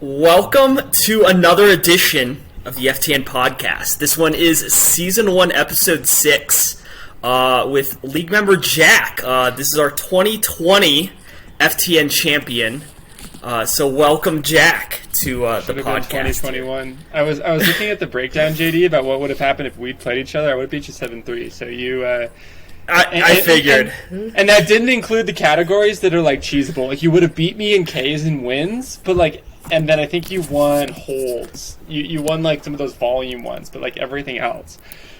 Welcome to another edition of the FTN Podcast. This one is Season 1, Episode 6, with league member Jack. This is our 2020 FTN champion. So welcome, Jack, to the podcast. 2021. I was looking at the breakdown, JD, about what would have happened if we'd played each other. I would have beat you 7-3. So you... I figured. And that didn't include the categories that are, like, cheesable. Like, you would have beat me in Ks and wins, but, like... And then I think you won holds. You won, like, some of those volume ones, but, like, everything else.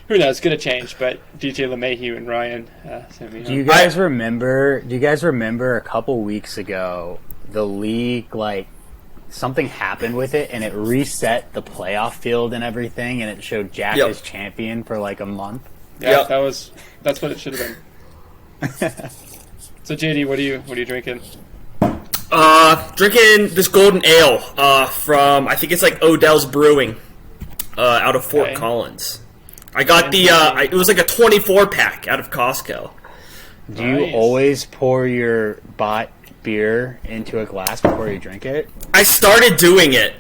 Who knows? It's going to change, but DJ LeMahieu and Ryan sent me home. Do you guys remember a couple weeks ago, the league, like, something happened with it, and it reset the playoff field and everything, and it showed Jack as champion for, like, a month? Yeah, that's what it should have been. So, JD, what are you drinking? Drinking this golden ale from, I think it's like Odell's Brewing out of Fort Collins. I got it was like a 24-pack out of Costco. Do you always pour your bought beer into a glass before you drink it? I started doing it,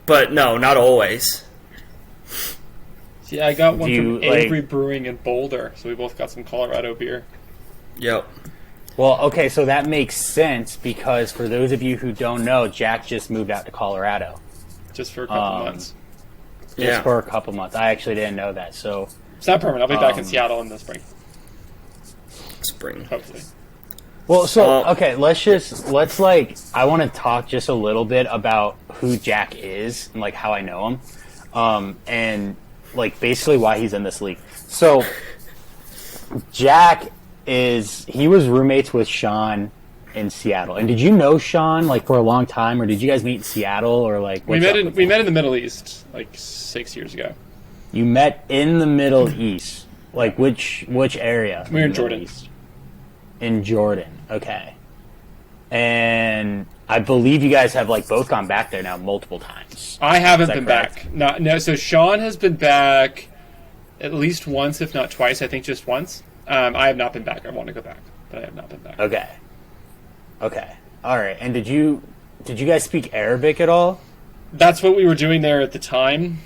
but no, not always. See, I got one from Avery Brewing in Boulder, so we both got some Colorado beer. Yep. Well, okay, so that makes sense because for those of you who don't know, Jack just moved out to Colorado. Just for a couple months. Just for a couple months. I actually didn't know that, so... It's not permanent. I'll be back in Seattle in the spring. Hopefully. Well, so, okay, I want to talk just a little bit about who Jack is and, like, how I know him. And, like, basically why he's in this league. So, Jack... he was roommates with Sean in Seattle. And did you know Sean, like, for a long time, or did you guys meet in Seattle, or, like, we met in the Middle East, like, 6 years ago. You met in the Middle East? Like, which area? We were in Jordan. In Jordan, okay. And I believe you guys have, like, both gone back there now multiple times. I haven't been back. No, so Sean has been back at least once, if not twice, I think just once. I have not been back. I want to go back, but I have not been back. Okay. All right. And did you guys speak Arabic at all? That's what we were doing there at the time.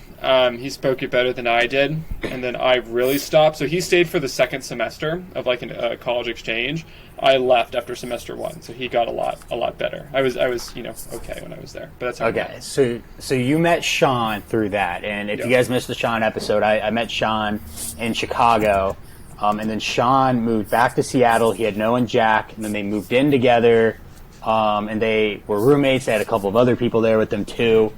He spoke it better than I did, and then I really stopped. So he stayed for the second semester of like a college exchange. I left after semester 1, so he got a lot better. I was okay when I was there, but that's how okay. So you met Sean through that, and if you guys missed the Sean episode, I met Sean in Chicago. And then Sean moved back to Seattle. He had known Jack, and then they moved in together. And they were roommates. They had a couple of other people there with them too.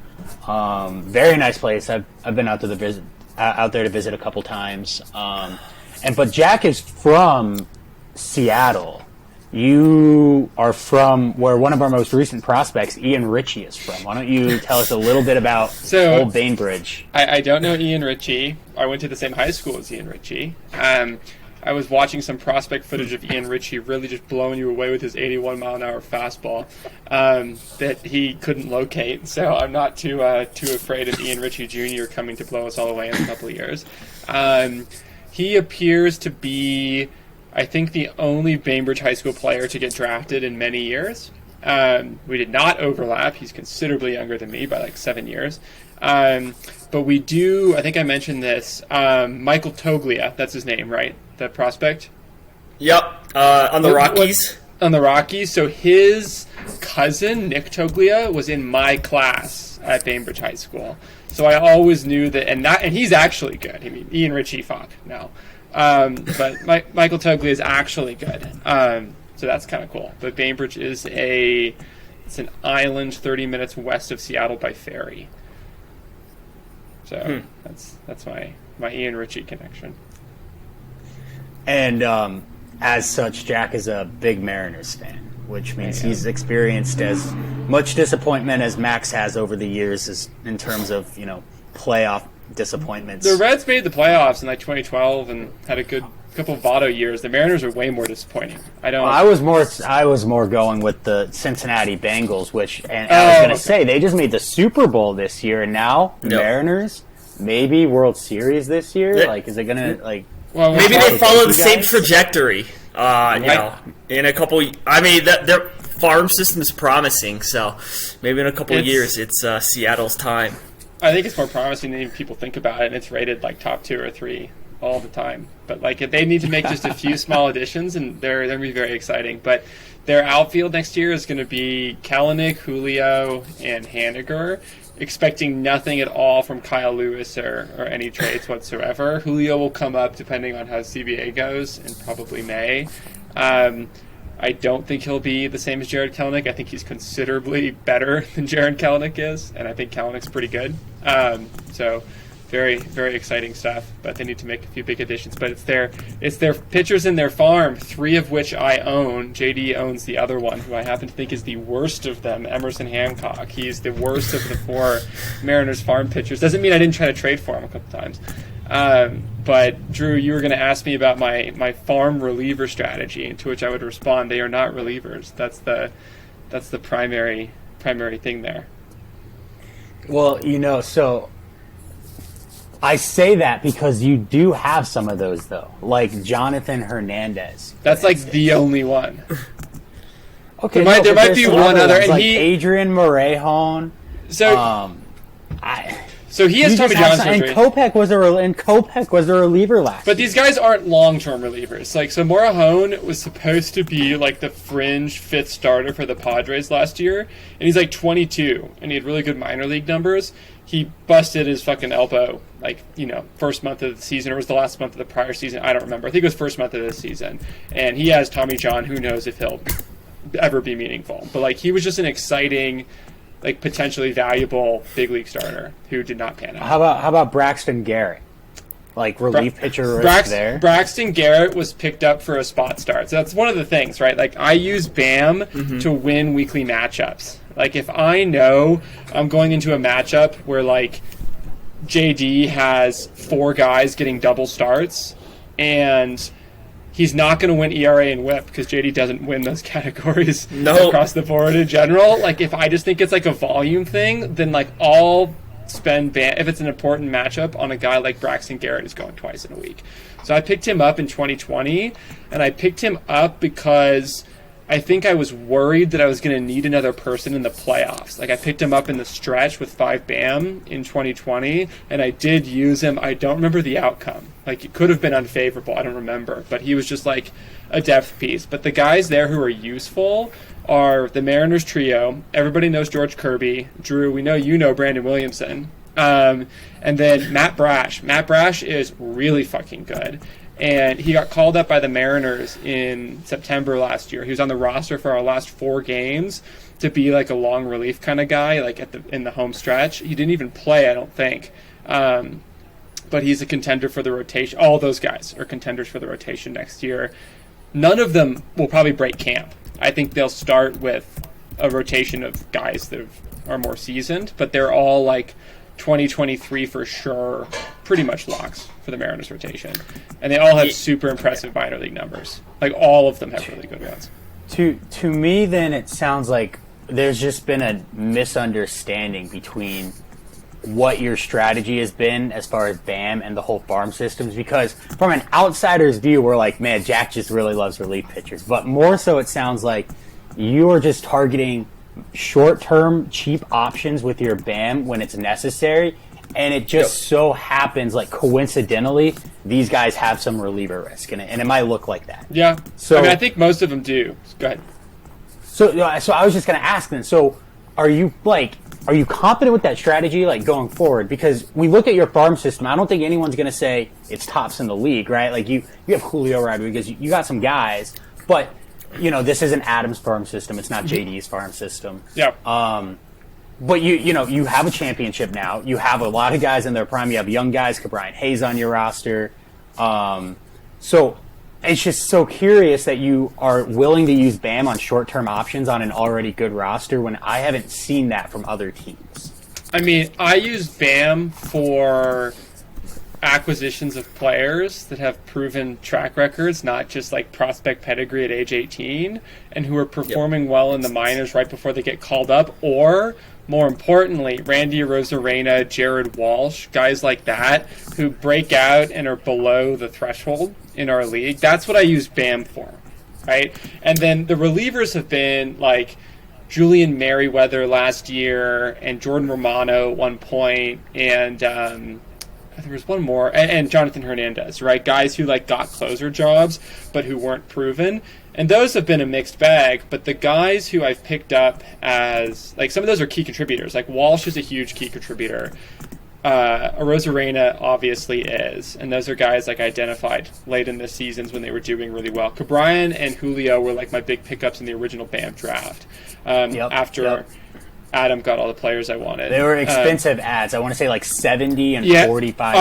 Very nice place. I've been out there to visit a couple times. But Jack is from Seattle. You are from where one of our most recent prospects, Ian Ritchie, is from. Why don't you tell us a little bit about Old Bainbridge? I don't know Ian Ritchie. I went to the same high school as Ian Ritchie. I was watching some prospect footage of Ian Ritchie really just blowing you away with his 81-mile-an-hour fastball that he couldn't locate. So I'm not too afraid of Ian Ritchie Jr. coming to blow us all away in a couple of years. He appears to be, I think, the only Bainbridge High School player to get drafted in many years. We did not overlap. He's considerably younger than me by like 7 years. But we do, I think I mentioned this, Michael Toglia, that's his name, right? The prospect? Yep, on the Rockies. On the Rockies. So his cousin, Nick Toglia, was in my class at Bainbridge High School. So I always knew that, and he's actually good. I mean, Ian Ritchie, fuck, no. But Michael Toglia is actually good. So that's kind of cool. But Bainbridge is it's an island 30 minutes west of Seattle by ferry. So that's my Ian Ritchie connection. And as such, Jack is a big Mariners fan, which means he's experienced as much disappointment as Max has over the years in terms of, playoff disappointments. The Reds made the playoffs in like 2012 and had a good couple of Otto years. The Mariners are way more disappointing. I was more going with the Cincinnati Bengals, I was going to say they just made the Super Bowl this year, and now the Mariners maybe World Series this year. Yeah. Like, is it going to Well, maybe they follow the same trajectory. In a couple. I mean, farm system is promising. So maybe in a couple of years, it's Seattle's time. I think it's more promising than even people think about it, and it's rated like top 2 or 3 all the time. But like, if they need to make just a few small additions, and they're going to be very exciting. But their outfield next year is going to be Kalanick, Julio, and Haniger, expecting nothing at all from Kyle Lewis or any trades whatsoever. Julio will come up depending on how CBA goes in probably May. I don't think he'll be the same as Jared Kelenic. I think he's considerably better than Jared Kelenic is, and I think Kelenic's pretty good. So very, very exciting stuff, but they need to make a few big additions. But it's their pitchers in their farm, 3 of which I own. JD owns the other one, who I happen to think is the worst of them, Emerson Hancock. He's the worst of the 4 Mariners farm pitchers. Doesn't mean I didn't try to trade for him a couple times. But Drew, you were going to ask me about my farm reliever strategy, to which I would respond, they are not relievers. That's the primary thing there. Well, so I say that because you do have some of those, though, like Jonathan Hernandez. That's like the only one. Okay, there might be one other, and like Adrian Morejón. So he has Tommy John surgery. And Kopech was a reliever last. But these guys aren't long-term relievers. Like, so Morejón was supposed to be like the fringe 5th starter for the Padres last year, and he's like 22, and he had really good minor league numbers. He busted his fucking elbow, like, first month of the season, or was the last month of the prior season? I don't remember. I think it was first month of this season. And he has Tommy John. Who knows if he'll ever be meaningful. But, like, he was just an exciting, like, potentially valuable big league starter who did not pan out. How about Braxton Garrett? Like, relief pitcher there? Braxton Garrett was picked up for a spot start. So that's one of the things, right? Like, I use BAM to win weekly matchups. Like, if I know I'm going into a matchup where, like, JD has 4 guys getting double starts, and he's not going to win ERA and WHIP because JD doesn't win those categories across the board in general. Like, if I just think it's like a volume thing, then, like, I'll spend BAM if it's an important matchup on a guy like Braxton Garrett who's going twice in a week. So I picked him up in 2020, and I picked him up because I think I was worried that I was going to need another person in the playoffs. Like, I picked him up in the stretch with 5 BAM in 2020, and I did use him. I don't remember the outcome. Like, it could have been unfavorable. I don't remember. But he was just, like, a depth piece. But the guys there who are useful are the Mariners trio. Everybody knows George Kirby. Drew, we know you know Brandon Williamson. And then Matt Brash. Matt Brash is really fucking good. And he got called up by the Mariners in September last year. He was on the roster for our last 4 games to be like a long relief kind of guy, like in the home stretch. He didn't even play, I don't think. But he's a contender for the rotation. All those guys are contenders for the rotation next year. None of them will probably break camp. I think they'll start with a rotation of guys that are more seasoned, but they're all like 2023 for sure, pretty much locks for the Mariners rotation. And they all have super impressive minor league numbers. Like, all of them have really good ones. To me, then, it sounds like there's just been a misunderstanding between what your strategy has been as far as BAM and the whole farm systems, because from an outsider's view, we're like, man, Jack just really loves relief pitchers. But more so, it sounds like you are just targeting short-term, cheap options with your BAM when it's necessary, and it just so happens, like, coincidentally, these guys have some reliever risk in it, and it might look like that. Yeah. So I think most of them do. Go ahead. So I was just going to ask then, so are you confident with that strategy, like, going forward? Because we look at your farm system, I don't think anyone's going to say it's tops in the league, right? Like, you have Julio Rodriguez, you got some guys, but this isn't Adam's farm system. It's not JD's farm system. Yeah. But you have a championship now. You have a lot of guys in their prime. You have young guys, Brian Hayes on your roster. So it's just so curious that you are willing to use BAM on short-term options on an already good roster when I haven't seen that from other teams. I mean, I use BAM for acquisitions of players that have proven track records, not just like prospect pedigree at age 18, and who are performing well in the minors right before they get called up, or more importantly, Randy Rosarena, Jared Walsh, guys like that who break out and are below the threshold in our league. That's what I use BAM for. right? And then the relievers have been like Julian Merriweather last year and Jordan Romano at one point, and there was one more, and Jonathan Hernandez, right? Guys who like got closer jobs, but who weren't proven. And those have been a mixed bag, but the guys who I've picked up as, like, some of those are key contributors. Like, Walsh is a huge key contributor. Arozarena obviously is. And those are guys, like, identified late in the seasons when they were doing really well. Cabrian and Julio were, like, my big pickups in the original BAM draft. After Adam got all the players I wanted. They were expensive ads. I want to say like 70 and 45.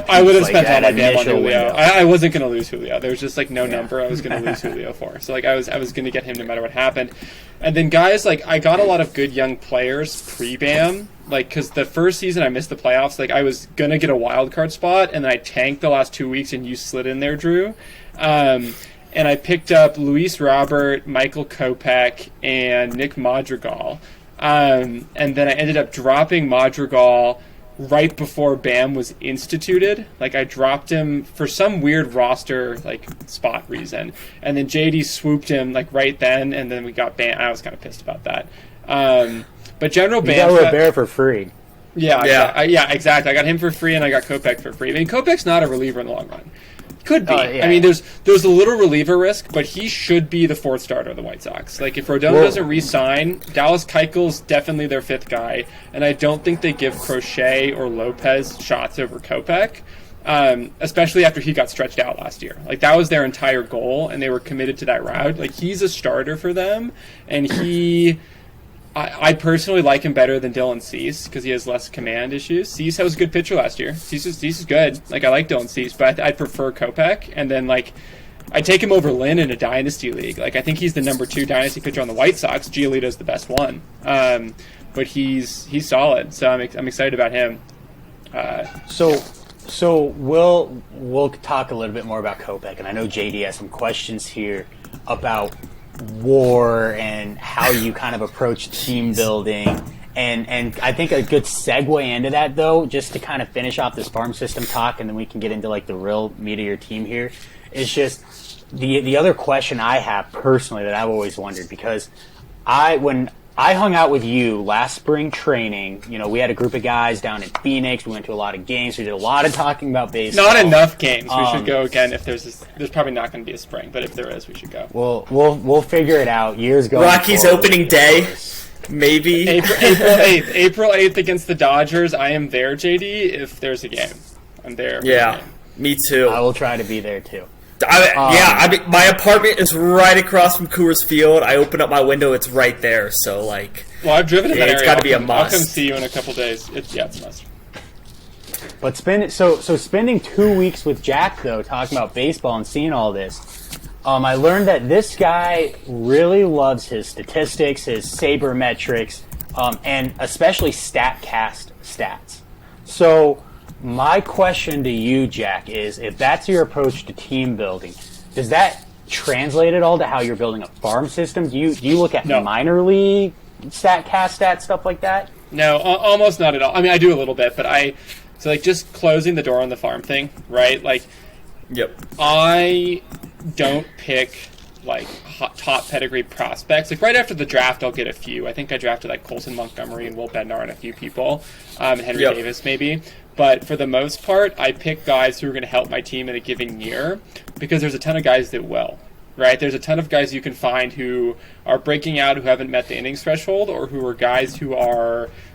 I would have like spent all my damn on Julio. Window. I wasn't going to lose Julio. There was just like no number I was going to lose Julio for. So like I was going to get him no matter what happened. And then guys, like I got a lot of good young players pre-BAM. Like, because the first season I missed the playoffs. Like I was going to get a wild card spot, and then I tanked the last 2 weeks, and you slid in there, Drew. And I picked up Luis Robert, Michael Kopech, and Nick Madrigal. And then I ended up dropping Madrigal right before BAM was instituted. Like, I dropped him for some weird roster, like, spot reason. And then JD swooped him, like, right then, and then we got BAM. I was kind of pissed about that. But General BAM... You got Robert for free. Yeah, exactly. I got him for free, and I got Kopech for free. I mean, Kopech's not a reliever in the long run. Could be. I mean, there's a little reliever risk, but he should be the fourth starter of the White Sox. Like, if Rodon doesn't re-sign, Dallas Keuchel's definitely their fifth guy, and I don't think they give Crochet or Lopez shots over Kopech, especially after he got stretched out last year. Like, that was their entire goal, and they were committed to that route. Like, he's a starter for them, and I personally like him better than Dylan Cease because he has less command issues. Cease was a good pitcher last year. Cease is good. Like, I like Dylan Cease, but I'd prefer Kopech. And then, like, I'd take him over Lynn in a dynasty league. Like, I think he's the number 2 dynasty pitcher on the White Sox. Giolito's the best one. But he's solid, so I'm excited about him. So we'll talk a little bit more about Kopech, and I know JD has some questions here about WAR and how you kind of approach team building, and I think a good segue into that, though, just to kind of finish off this farm system talk, and then we can get into like the real meat of your team here, is just the other question I have personally that I've always wondered, because when I hung out with you last spring training, you know, we had a group of guys down in Phoenix. We went to a lot of games. We did a lot of talking about baseball. Not enough games. We should go again if there's probably not going to be a spring, but if there is, we should go. We'll figure it out. Years going Rockies forward, opening day, maybe. April 8th against the Dodgers. I am there, JD, if there's a game. I'm there. Yeah, me too. I will try to be there too. I mean, my apartment is right across from Coors Field. I open up my window, it's right there. So, like, well, I've driven in that area. It's got to be a must. I'll come see you in a couple days. It's a must. But spending 2 weeks with Jack, though, talking about baseball and seeing all this, I learned that this guy really loves his statistics, his sabermetrics, and especially StatCast stats. So my question to you, Jack, is if that's your approach to team building, does that translate at all to how you're building a farm system? Do you look at minor league StatCast stats, stuff like that? No, almost not at all. I mean, I do a little bit, but so like just closing the door on the farm thing, right? Like, yep. I don't pick like top pedigree prospects. Like right after the draft, I'll get a few. I think I drafted like Colton Montgomery and Will Bednar and a few people, Henry Davis maybe. But for the most part, I pick guys who are going to help my team in a given year because there's a ton of guys that will, right? There's a ton of guys you can find who are breaking out, who haven't met the innings threshold, or who are guys who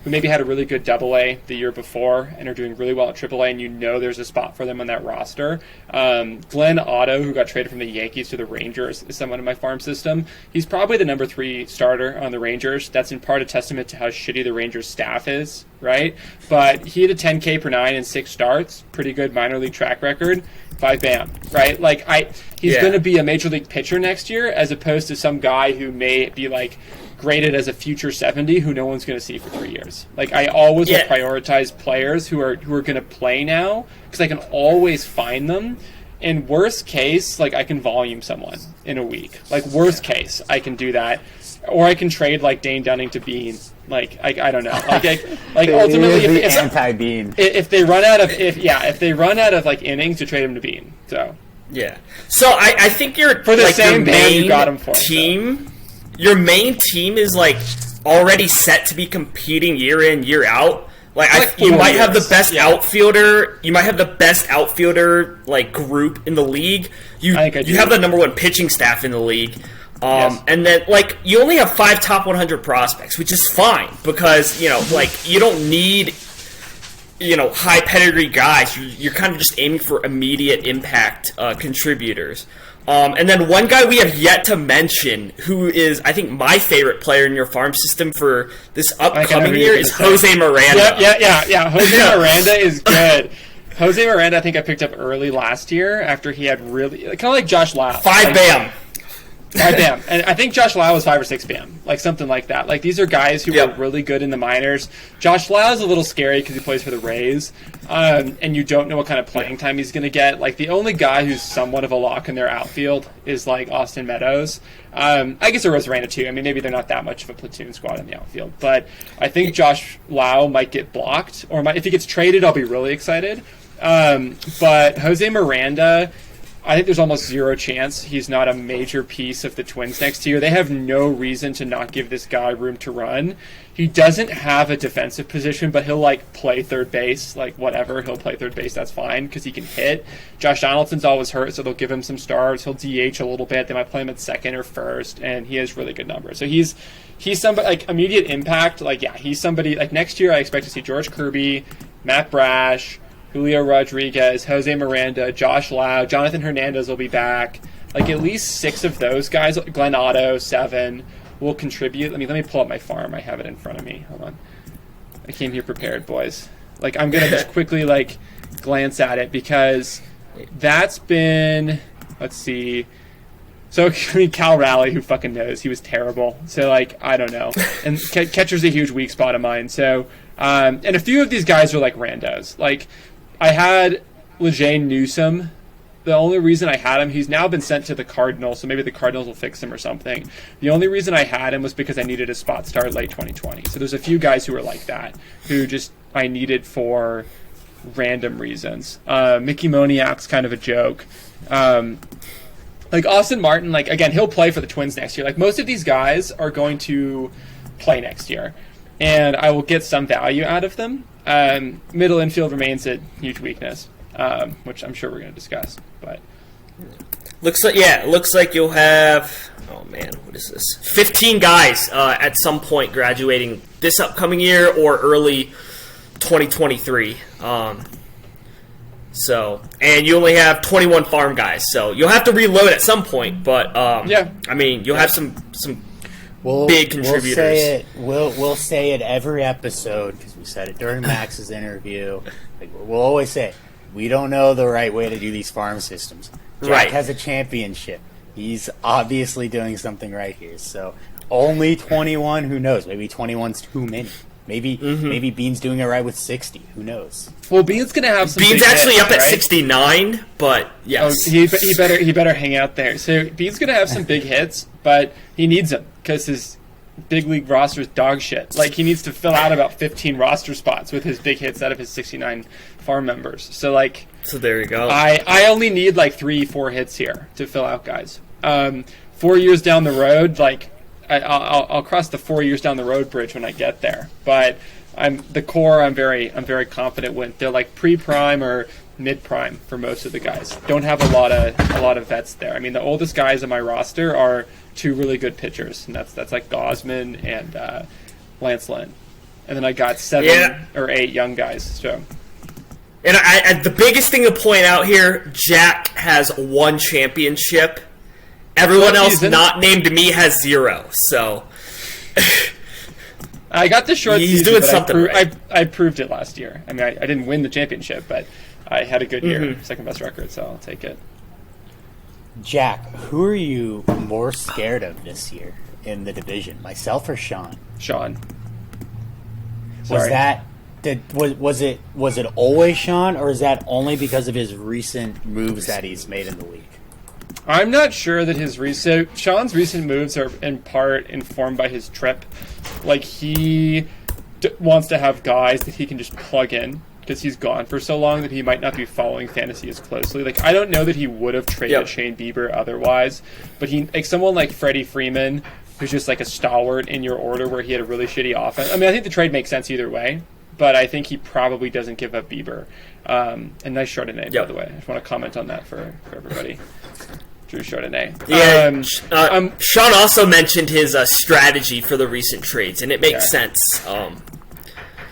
maybe had a really good AA the year before and are doing really well at AAA, and you know there's a spot for them on that roster. Glenn Otto, who got traded from the Yankees to the Rangers, is someone in my farm system. He's probably the number 3 starter on the Rangers. That's in part a testament to how shitty the Rangers staff is, right? But he had a 10K per 9 in 6 starts, pretty good minor league track record. By BAM, right? Like he's going to be a major league pitcher next year, as opposed to some guy who may be like graded as a future 70 who no one's going to see for 3 years. Like I always will prioritize players who are going to play now because I can always find them. In worst case, like I can volume someone in a week. Like worst case, I can do that, or I can trade like Dane Dunning to Bean. Like I don't know. Like ultimately, anti-Bean. If they run out of like innings, to trade him to Bean. So Yeah. So I think you're for the like, same your band main you got him for. team. Your main team is like already set to be competing year in, year out. You might have the best outfielder. You might have the best outfielder like group in the league. You have the number one pitching staff in the league. And then like you only have 5 top 100 prospects, which is fine because you don't need high pedigree guys. You're kind of just aiming for immediate impact contributors. And then one guy we have yet to mention, who is, I think, my favorite player in your farm system for this upcoming year, is Jose Miranda. Yeah. Jose Miranda is good. Jose Miranda, I think I picked up early last year after he had really, kind of like Josh Lau. 5 BAM. 5 BAM. And I think Josh Lau was 5 or 6 BAM, like something like that. Like these are guys who are really good in the minors. Josh Lau is a little scary because he plays for the Rays, and you don't know what kind of playing time he's going to get. Like the only guy who's somewhat of a lock in their outfield is like Austin Meadows. I guess there was Rana too. I mean, maybe they're not that much of a platoon squad in the outfield, but I think Josh Lau might get blocked, or if he gets traded, I'll be really excited. But Jose Miranda, I think there's almost zero chance he's not a major piece of the Twins next year. They have no reason to not give this guy room to run. He doesn't have a defensive position, but he'll like play third base, like whatever. He'll play third base, that's fine, because he can hit. Josh Donaldson's always hurt, so they'll give him some stars. He'll DH a little bit. They might play him at second or first, and he has really good numbers. So he's somebody, like immediate impact. Like, yeah, he's somebody, like next year I expect to see George Kirby, Matt Brash, Julio Rodriguez, Jose Miranda, Josh Lau, Jonathan Hernandez will be back. Like at least 6 of those guys, Glenn Otto, 7, will contribute. Let me pull up my farm. I have it in front of me. Hold on. I came here prepared, boys. Like I'm gonna just quickly like glance at it because that's been, let's see. So I mean, Cal Raleigh, who fucking knows? He was terrible. So like I don't know. And catcher's a huge weak spot of mine. So and a few of these guys are like randos. Like I had Lejane Newsom. The only reason I had him, he's now been sent to the Cardinals, so maybe the Cardinals will fix him or something. The only reason I had him was because I needed a spot start late 2020. So there's a few guys who are like that, who just I needed for random reasons. Mickey Moniak's kind of a joke. Like Austin Martin, like again, he'll play for the Twins next year. Like most of these guys are going to play next year, and I will get some value out of them. Middle infield remains a huge weakness, which I'm sure we're going to discuss. But looks like you'll have, oh man, what is this? 15 guys at some point graduating this upcoming year or early 2023. So, and you only have 21 farm guys, so you'll have to reload at some point. But I mean, you'll have some big contributors. We'll say it every episode because we said it during Max's interview. Like, we'll always say we don't know the right way to do these farm systems. Jack has a championship. He's obviously doing something right here. So only 21. Who knows? Maybe 21's too many. Maybe Bean's doing it right with 60. Who knows? Well, Bean's gonna have some. Bean's actually hits, up at 69, but yes, he better hang out there. So Bean's gonna have some big hits, but he needs them because his big league roster is dog shit. Like he needs to fill out about 15 roster spots with his big hits out of his 69 farm members. So there you go. I only need like 3-4 hits here to fill out guys. 4 years down the road, like. I'll cross the 4 years down the road bridge when I get there, but I'm very confident with. They're like pre-prime or mid-prime for most of the guys. Don't have a lot of vets there. I mean, the oldest guys on my roster are 2 really good pitchers, and that's like Gosman and Lance Lynn, and then I got 7 or 8 young guys. So, and the biggest thing to point out here, Jack has 1 championship. Everyone else not named me has 0, so I got the short he's season, doing something right. I proved it last year. I mean, I didn't win the championship, but I had a good year, second best record, so I'll take it. Jack, who are you more scared of this year in the division, myself or Sean? Sean. Sorry. Was it always Sean, or is that only because of his recent moves that he's made in the league? I'm not sure that Sean's recent moves are in part informed by his trip. Like he wants to have guys that he can just plug in because he's gone for so long that he might not be following fantasy as closely. Like, I don't know that he would have traded Shane Bieber otherwise, but he, like, someone like Freddie Freeman, who's just like a stalwart in your order where he had a really shitty offense. I mean, I think the trade makes sense either way, but I think he probably doesn't give up Bieber. And nice Chardonnay, by the way. I just want to comment on that for everybody. Drew Chardonnay. Yeah, Sean also mentioned his strategy for the recent trades, and it makes sense.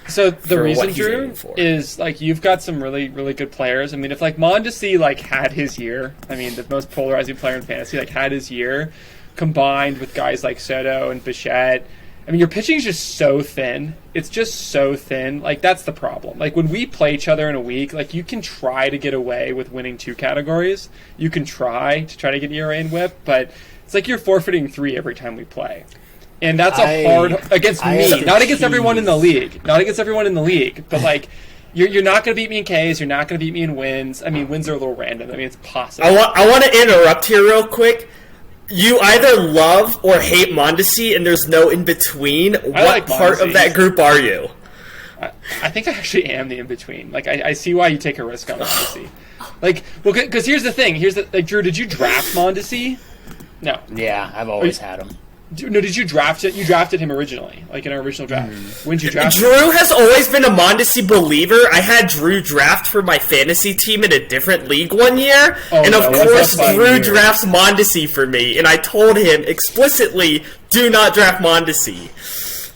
So the reason, Drew, is like you've got some really, really good players. I mean, if like Mondesi like had his year, I mean, the most polarizing player in fantasy, like had his year, combined with guys like Soto and Bichette, I mean, your pitching is just so thin. It's just so thin. Like, that's the problem. Like, when we play each other in a week, like, you can try to get away with winning 2 categories. You can try to get ERA and WHIP, but it's like you're forfeiting 3 every time we play. And that's a hard against me, not against everyone in the league. Not against everyone in the league, but like you're not going to beat me in Ks. You're not going to beat me in wins. I mean, wins are a little random. I mean, it's possible. I want to interrupt here real quick. You either love or hate Mondesi, and there's no in between. What part of that group are you? I think I actually am the in between. Like, I see why you take a risk on Mondesi. Like, well, because here's the thing. Like, Drew, did you draft Mondesi? No. Yeah, I've always had him. No, did you draft it? You drafted him originally, like in our original draft. When did you draft him? Drew has always been a Mondesi believer. I had Drew draft for my fantasy team in a different league one year, and of course Drew drafts Mondesi for me, and I told him explicitly, do not draft Mondesi.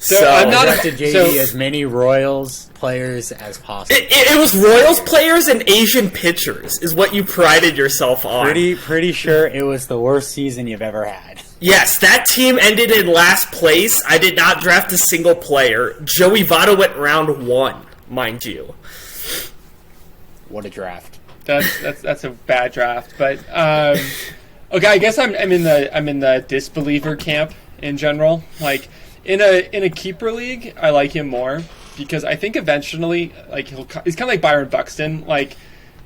So I'm not drafted JD as many Royals players as possible. It was Royals players and Asian pitchers is what you prided yourself on. Pretty sure it was the worst season you've ever had. Yes, that team ended in last place. I did not draft a single player. Joey Votto went round 1, mind you. What a draft! That's a bad draft. But okay, I guess I'm in the disbeliever camp in general. Like in a keeper league, I like him more because I think eventually, like he's kind of like Byron Buxton, like.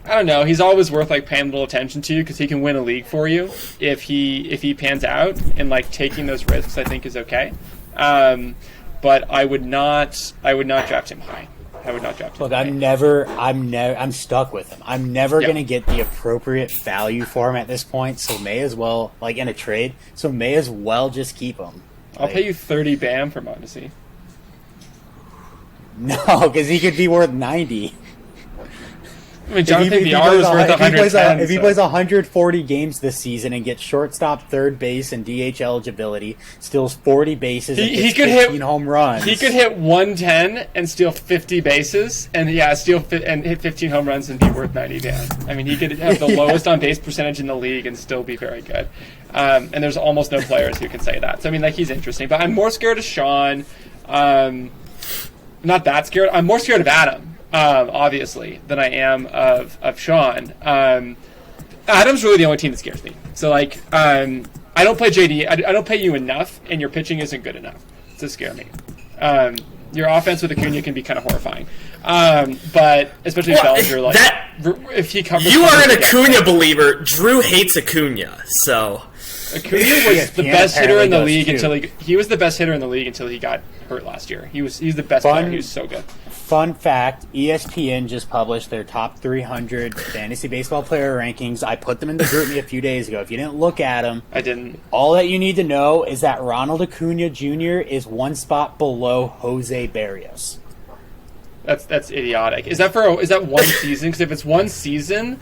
I don't know. He's always worth like paying a little attention to because he can win a league for you if he pans out, and like taking those risks I think is okay. But I would not draft him high. I would not draft him. Look, high. I'm stuck with him. I'm never going to get the appropriate value for him at this point. So may as well, like in a trade. So may as well just keep him. I'll pay you 30 BAM for Mondesi. No, because he could be worth 90. I mean, Jonathan VR was worth 110. If he plays 140 games this season and gets shortstop, third base, and DH eligibility, steals 40 bases, and hits 15 home runs. He could hit 110 and steal 50 bases, and hit 15 home runs and be worth 90 down. I mean, he could have the lowest on base percentage in the league and still be very good. And there's almost no players who can say that. So I mean, like, he's interesting, but I'm more scared of Sean. Not that scared. I'm more scared of Adam. Obviously, than I am of Sean. Adam's really the only team that scares me. So, like, I don't play JD. I don't pay you enough, and your pitching isn't good enough to scare me. Your offense with Acuna can be kind of horrifying. But especially Bellinger, like, if he covers... You are an Acuna believer. Drew hates Acuna, so... Acuna was the best hitter in the league until he was the best hitter in the league until he got hurt last year. He's the best player. He was so good. Fun fact, ESPN just published their top 300 fantasy baseball player rankings. I put them in the group me a few days ago. If you didn't look at them, I didn't. All that you need to know is that Ronald Acuna Jr. is 1 spot below Jose Barrios. That's idiotic. Is that one season? Because if it's one season,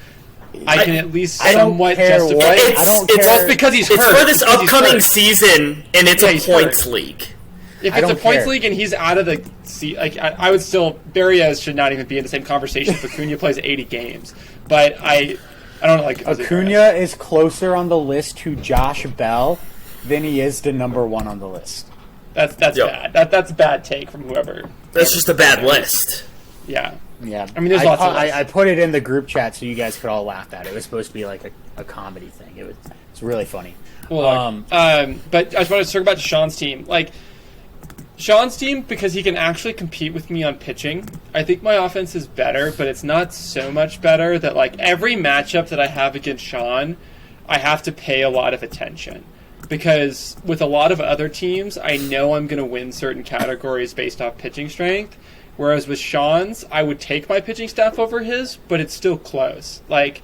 I can at least somewhat justify it. I don't care. Well, it's because he's hurt. It's for this upcoming season, and it's a points league. If it's a points league and he's out of the like, I would still, Barrios should not even be in the same conversation if Acuna plays 80 games. But I don't like Acuna is closer on the list to Josh Bell than he is to number 1 on the list. That's bad. That's a bad take from whoever. That's just a bad list. Yeah. Yeah. I mean, there's lots of lists. I put it in the group chat so you guys could all laugh at it. It was supposed to be like a comedy thing. It's really funny. Well, but I just wanted to circle back to Sean's team. Like, Sean's team, because he can actually compete with me on pitching, I think my offense is better, but it's not so much better that, like, every matchup that I have against Sean, I have to pay a lot of attention. Because with a lot of other teams, I know I'm going to win certain categories based off pitching strength, Whereas with Sean's, I would take my pitching staff over his, but it's still close. Like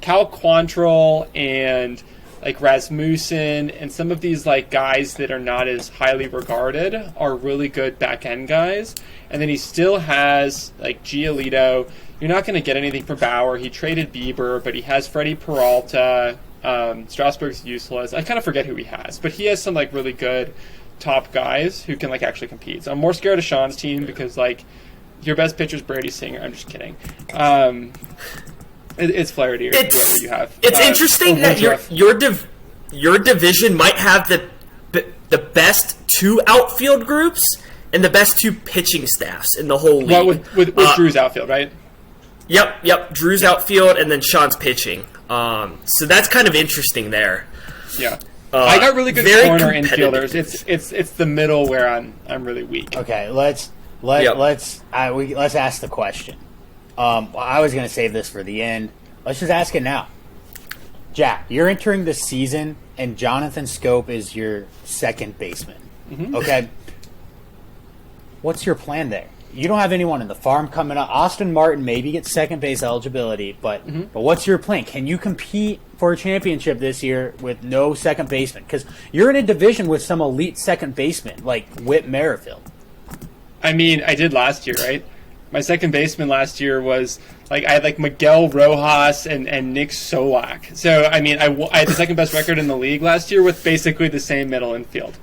Cal Quantrill and like Rasmussen and some of these like guys that are not as highly regarded are really good back end guys. And then he still has like Giolito. You're not going to get anything for Bauer. He traded Bieber, but he has Freddie Peralta. Strasburg's useless. I kind of forget who he has, but he has some like really good top guys who can like actually compete. So I'm more scared of Sean's team because like your best pitcher is Brady Singer. I'm just kidding. It's Flaherty or whoever you have. It's interesting that your division might have the best two outfield groups and the best two pitching staffs in the whole league. Well, with Drew's outfield, right? Yep. Drew's outfield and then Sean's pitching. So that's kind of interesting there. Yeah. I got really good corner infielders. It's the middle where I'm really weak. Okay, let's ask the question. I was going to save this for the end. Let's just ask it now. Jack, you're entering the season, and Jonathan Scope is your second baseman. Mm-hmm. Okay? What's your plan there? You don't have anyone in the farm coming up. Austin Martin maybe gets second base eligibility, but what's your plan? Can you compete for a championship this year with no second baseman? Because you're in a division with some elite second basemen, like Whit Merrifield. I mean, I did last year, right? My second baseman last year was like I had like Miguel Rojas and Nick Solak. So I mean, I had the second best record in the league last year with basically the same middle infield.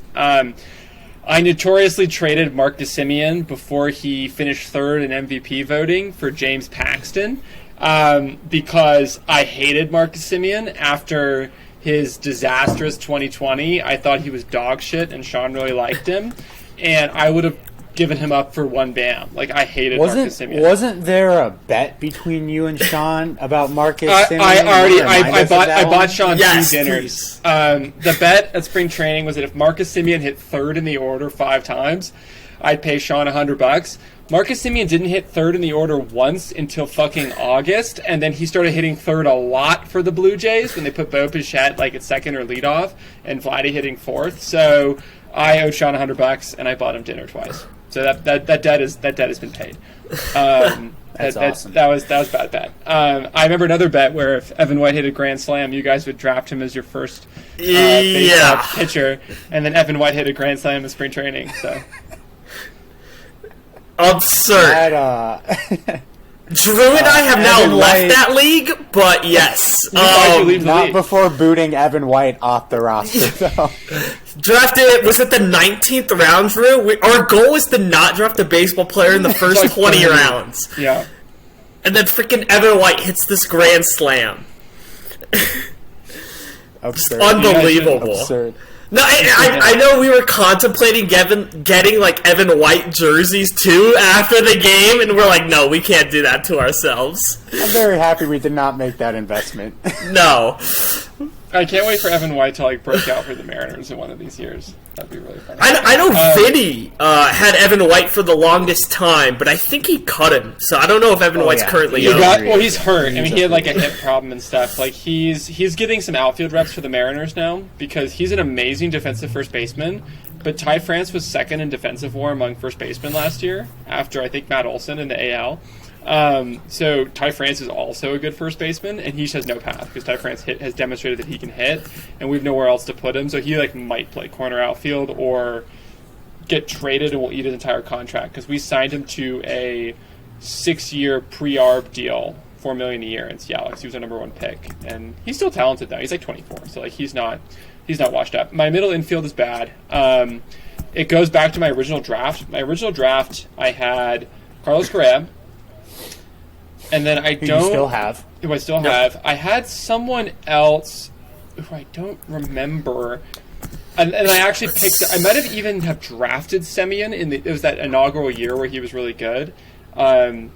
I notoriously traded Mark DeSimian before he finished third in MVP voting for James Paxton because I hated Mark DeSimian after his disastrous 2020. I thought he was dog shit, and Sean really liked him, and I would have given him up for one bam. Like, I hated Marcus Semien. Wasn't there a bet between you and Sean about Marcus Semien? I bought Sean 2 dinners. The bet at spring training was that if Marcus Semien hit third in the order 5 times, I'd pay Sean $100. Marcus Semien didn't hit third in the order once until fucking August, and then he started hitting third a lot for the Blue Jays when they put Bo Bichette like at second or leadoff, and Vladdy hitting fourth. So I owed Sean $100, and I bought him dinner twice. So that debt has been paid. That's awesome. That was bad bet. I remember another bet where if Evan White hit a grand slam, you guys would draft him as your first baseball pitcher, and then Evan White hit a grand slam in spring training. So absurd. Drew and I have now left that league, but yes. Not before booting Evan White off the roster, though. Drafted, was it the 19th round, Drew? Our goal was to not draft a baseball player in the first 20 rounds. Yeah. And then freaking Evan White hits this grand slam. Absurd. Unbelievable. Absurd. No, I know we were contemplating getting like Evan White jerseys too after the game, and we're like, no, we can't do that to ourselves. I'm very happy we did not make that investment. No. I can't wait for Evan White to like break out for the Mariners in one of these years. That'd be really fun. I know Vinny had Evan White for the longest time, but I think he cut him, so I don't know if Evan White's currently he's hurt. I mean, he had like a hip problem and stuff. Like he's getting some outfield reps for the Mariners now because he's an amazing defensive first baseman. But Ty France was second in defensive WAR among first basemen last year, after I think Matt Olson in the AL. So Ty France is also a good first baseman, and he just has no path because Ty France has demonstrated that he can hit, and we've nowhere else to put him. So he like might play corner outfield or get traded and we'll eat his entire contract because we signed him to a 6-year pre-arb deal, $4 million a year in Seattle. He was our number 1 pick, and he's still talented though. He's like 24, so like he's not washed up. My middle infield is bad. It goes back to my original draft. My original draft, I had Carlos Correa. And then I still have. Who I still have. I had someone else who I don't remember. And I actually picked... I might have even have drafted Semien. It was that inaugural year where he was really good. I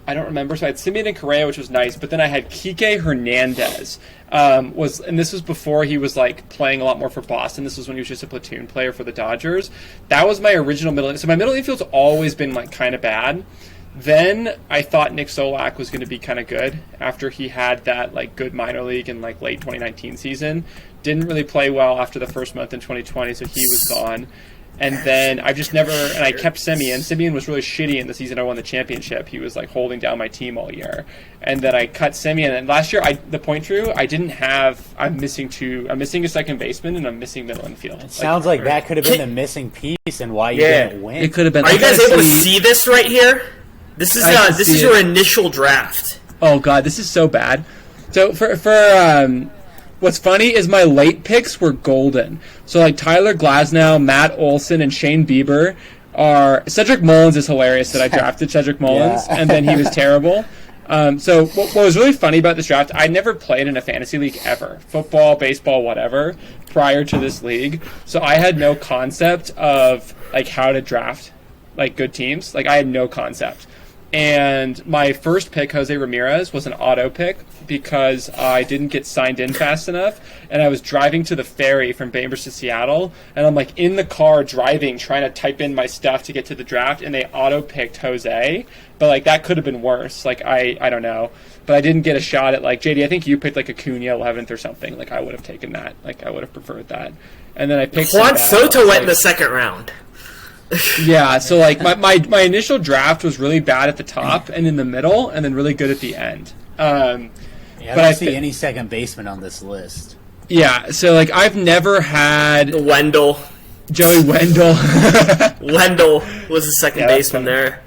don't remember. So I had Semien and Correa, which was nice. But then I had Kike Hernandez. And this was before he was like playing a lot more for Boston. This was when he was just a platoon player for the Dodgers. That was my original middle... So my middle infield's always been like kind of bad. Then I thought Nick Solak was going to be kind of good after he had that like good minor league in like late 2019 season. Didn't really play well after the first month in 2020, so he was gone. And then I've just never, and I kept Simeon. Simeon was really shitty in the season I won the championship. He was like holding down my team all year. And then I cut Simeon. And last year, the point drew, I'm missing a second baseman and I'm missing middle infield. It sounds like that could have been the missing piece and why you didn't win. It could have been. Are you guys able to see this right here? This is your initial draft. Oh god, this is so bad. So for what's funny is my late picks were golden. So like Tyler Glasnow, Matt Olson, and Shane Bieber are... Cedric Mullins is hilarious that I drafted Cedric Mullins, and then he was terrible. So what was really funny about this draft, I never played in a fantasy league ever. Football, baseball, whatever, prior to this league. So I had no concept of like how to draft like good teams. Like I had no concept. And my first pick, Jose Ramirez, was an auto pick because I didn't get signed in fast enough. And I was driving to the ferry from Bainbridge to Seattle. And I'm like in the car driving, trying to type in my stuff to get to the draft. And they auto picked Jose. But like that could have been worse. Like I don't know. But I didn't get a shot at like, JD, I think you picked like Acuna 11th or something. Like I would have taken that. Like I would have preferred that. And then I picked Juan Soto went in the second round. Yeah, so like my initial draft was really bad at the top and in the middle, and then really good at the end. I don't see any second baseman on this list. Yeah, so like I've never had Wendell. Joey Wendell. Wendell was the second baseman there.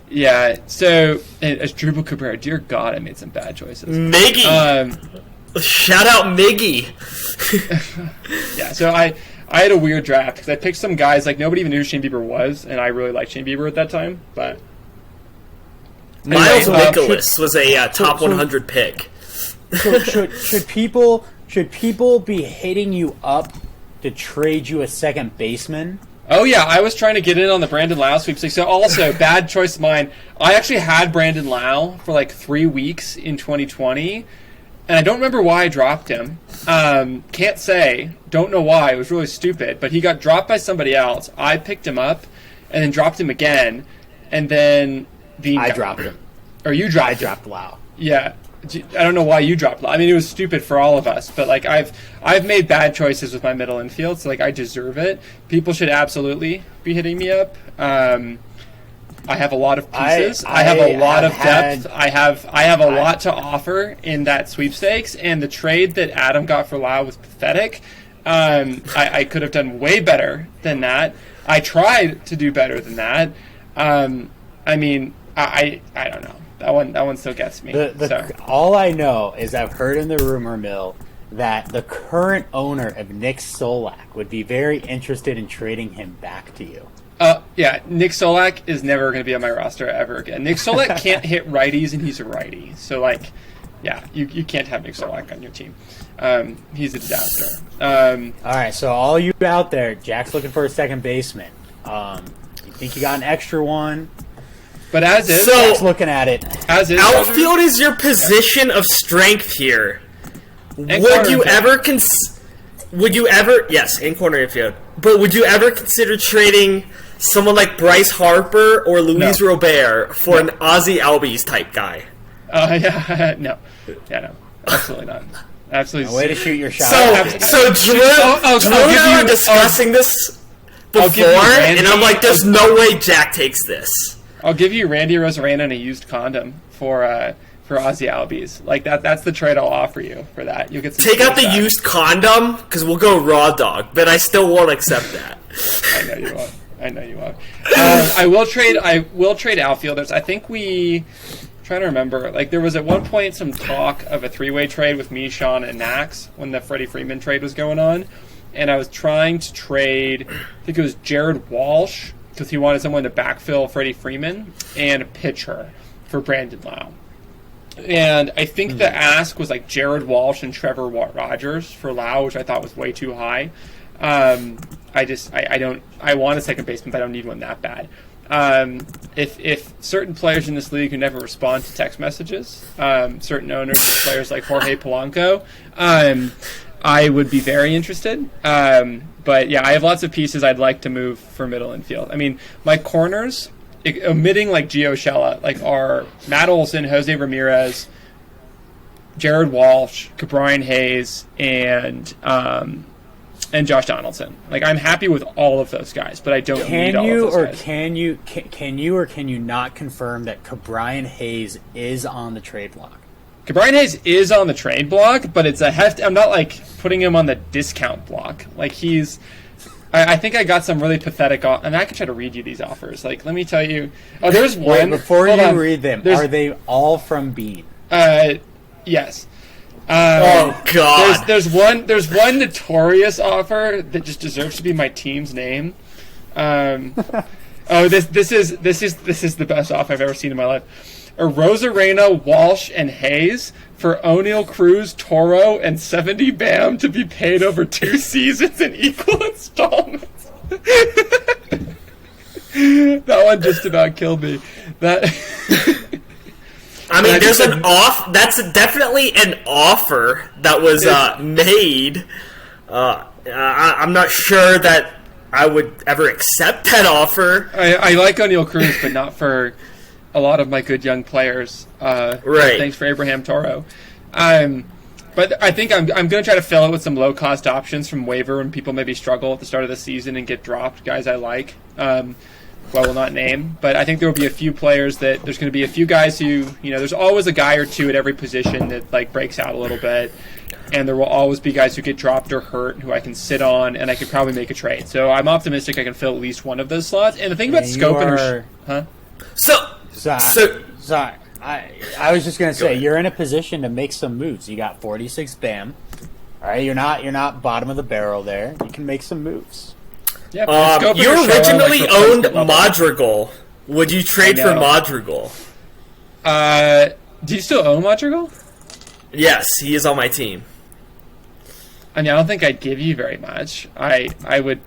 Yeah, so as Drupal Cabrera, dear God, I made some bad choices. Miggy. Shout out Miggy. Yeah, so I had a weird draft because I picked some guys like nobody even knew who Shane Bieber was, and I really liked Shane Bieber at that time. But Miles Nicholas was a top 100 pick. So should people be hitting you up to trade you a second baseman? Oh yeah, I was trying to get in on the Brandon Lau sweepstakes. So also bad choice of mine. I actually had Brandon Lau for like 3 weeks in 2020. And I don't remember why I dropped him. Can't say. Don't know why. It was really stupid. But he got dropped by somebody else. I picked him up and then dropped him again. And then I dropped him. Or you dropped him. I dropped Lau. Yeah. I don't know why you dropped Lau. I mean, it was stupid for all of us. But like I've made bad choices with my middle infield. So like I deserve it. People should absolutely be hitting me up. I have a lot of pieces. I have a lot of depth. I have a lot to offer in that sweepstakes. And the trade that Adam got for Lau was pathetic. I could have done way better than that. I tried to do better than that. I mean, I don't know. That one still gets me. All I know is I've heard in the rumor mill that the current owner of Nick Solak would be very interested in trading him back to you. Yeah, Nick Solak is never going to be on my roster ever again. Nick Solak can't hit righties, and he's a righty. So, like, yeah, you can't have Nick Solak on your team. He's a disaster. All right, so all you out there, Jack's looking for a second baseman. You think you got an extra one? But as is, Jack's looking at it. As is, outfield is your position of strength here. Would you ever yes, in corner infield. But would you ever consider trading someone like Bryce Harper or Luis Robert for an Ozzy Albies type guy? No, absolutely not. Absolutely. No way to shoot your shot. So Drew and I were discussing this before, and I'm like, there's no way Jack takes this. I'll give you Randy Rosarena and a used condom for Ozzy Albies. Like that's the trade I'll offer you for that. You'll get some take out the used condom because we'll go raw dog, but I still won't accept that. I know you won't. I will trade outfielders. I think trying to remember. Like there was at one point some talk of a 3-way trade with me, Sean, and Nax when the Freddie Freeman trade was going on, and I was trying to trade. I think it was Jared Walsh because he wanted someone to backfill Freddie Freeman and a pitcher for Brandon Lau. And I think the ask was like Jared Walsh and Trevor Rogers for Lau, which I thought was way too high. I want a second baseman, but I don't need one that bad. If certain players in this league who never respond to text messages, certain owners, players like Jorge Polanco, I would be very interested. But yeah, I have lots of pieces I'd like to move for middle infield. I mean, my corners, omitting like Gio Shella, like are Matt Olson, Jose Ramirez, Jared Walsh, Cabrian Hayes, and and Josh Donaldson. Like, I'm happy with all of those guys, but I don't need all of those guys. Can you not confirm that Ke'Bryan Hayes is on the trade block? Ke'Bryan Hayes is on the trade block, but it's a heft. I'm not like putting him on the discount block. Like, he's. I think I got some really pathetic. And I can try to read you these offers. Like, let me tell you. Oh, there's one. Before you read them, are they all from Bean? Yes. Oh God! There's one notorious offer that just deserves to be my team's name. This is the best offer I've ever seen in my life. Arozarena, Walsh, and Hayes for O'Neal, Cruz, Toro, and 70 Bam to be paid over 2 seasons in equal installments. That one just about killed me. I mean, there's an that's definitely an offer that was made. I'm not sure that I would ever accept that offer. I like O'Neal Cruz, but not for a lot of my good young players. Right. Thanks for Abraham Toro. But I think I'm going to try to fill it with some low-cost options from waiver when people maybe struggle at the start of the season and get dropped, guys I like. Who I will not name, but I think there will be a few players that there's going to be a few guys who, there's always a guy or two at every position that like breaks out a little bit, and there will always be guys who get dropped or hurt who I can sit on, and I could probably make a trade. So I'm optimistic I can fill at least one of those slots. And the thing about scoping, Sorry, I was just going to say you're in a position to make some moves. You got 46 Bam. All right, you're not bottom of the barrel there. You can make some moves. Yeah, you originally owned Madrigal. Would you trade for Madrigal? Do you still own Madrigal? Yes, he is on my team. I mean, I don't think I'd give you very much. I would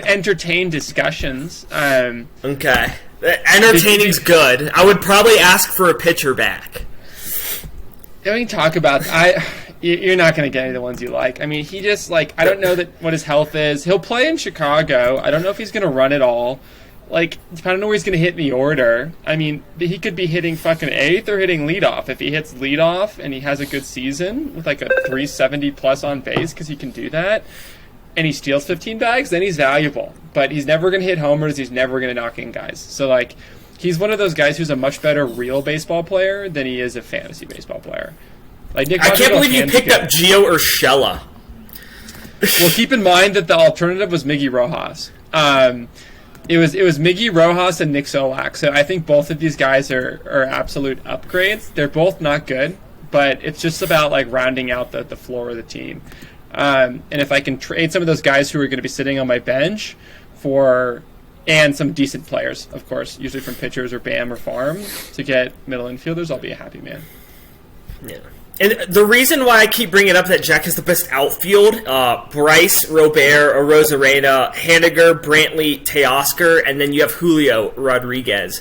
entertain discussions. Okay, entertaining's good. I would probably ask for a pitcher back. We can talk about. You're not going to get any of the ones you like. I mean, he just, I don't know what his health is. He'll play in Chicago. I don't know if he's going to run at all. I don't know where he's going to hit in the order. I mean, he could be hitting fucking 8th or hitting leadoff. If he hits leadoff and he has a good season with, a 370 plus on base, because he can do that, and he steals 15 bags, then he's valuable. But he's never going to hit homers. He's never going to knock in guys. So, he's one of those guys who's a much better real baseball player than he is a fantasy baseball player. I can't believe you picked up Gio Urshela. Well, keep in mind that the alternative was Miggy Rojas. It was Miggy Rojas and Nick Solak. So I think both of these guys are absolute upgrades. They're both not good, but it's just about rounding out the floor of the team. And if I can trade some of those guys who are going to be sitting on my bench and some decent players, of course, usually from pitchers or BAM or farm, to get middle infielders, I'll be a happy man. Yeah. And the reason why I keep bringing up that Jack has the best outfield, Bryce, Robert, Arozarena, Haniger, Brantley, Teoscar, and then you have Julio Rodriguez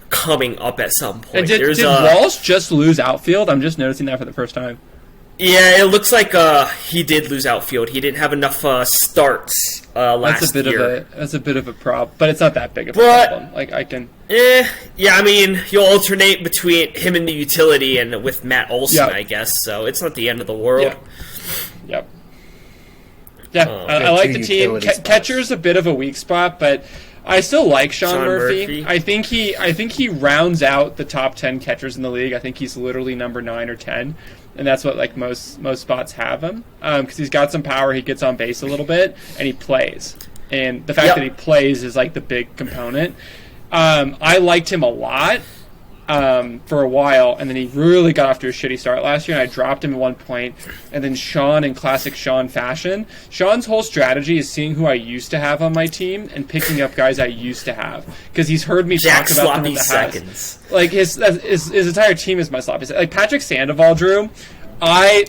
coming up at some point. Did Walsh just lose outfield? I'm just noticing that for the first time. Yeah, it looks like he did lose outfield. He didn't have enough starts last year. That's a bit of a problem, but it's not that big of a problem. I can. Yeah, I mean, you'll alternate between him and the utility and with Matt Olson, I guess. So it's not the end of the world. Yep. Yeah, I like the team. Catcher's a bit of a weak spot, but I still like Sean Murphy. I think he rounds out the top 10 catchers in the league. I think he's literally number 9 or 10. And that's what most spots have him, because he's got some power. He gets on base a little bit, and he plays. And the fact that he plays is the big component. I liked him a lot for a while, and then he really got off to a shitty start last year, and I dropped him at one point. And then Sean, in classic Sean fashion, Sean's whole strategy is seeing who I used to have on my team and picking up guys I used to have, because he's heard me talk about them in the house. His entire team is my sloppy. Patrick Sandoval, Drew, I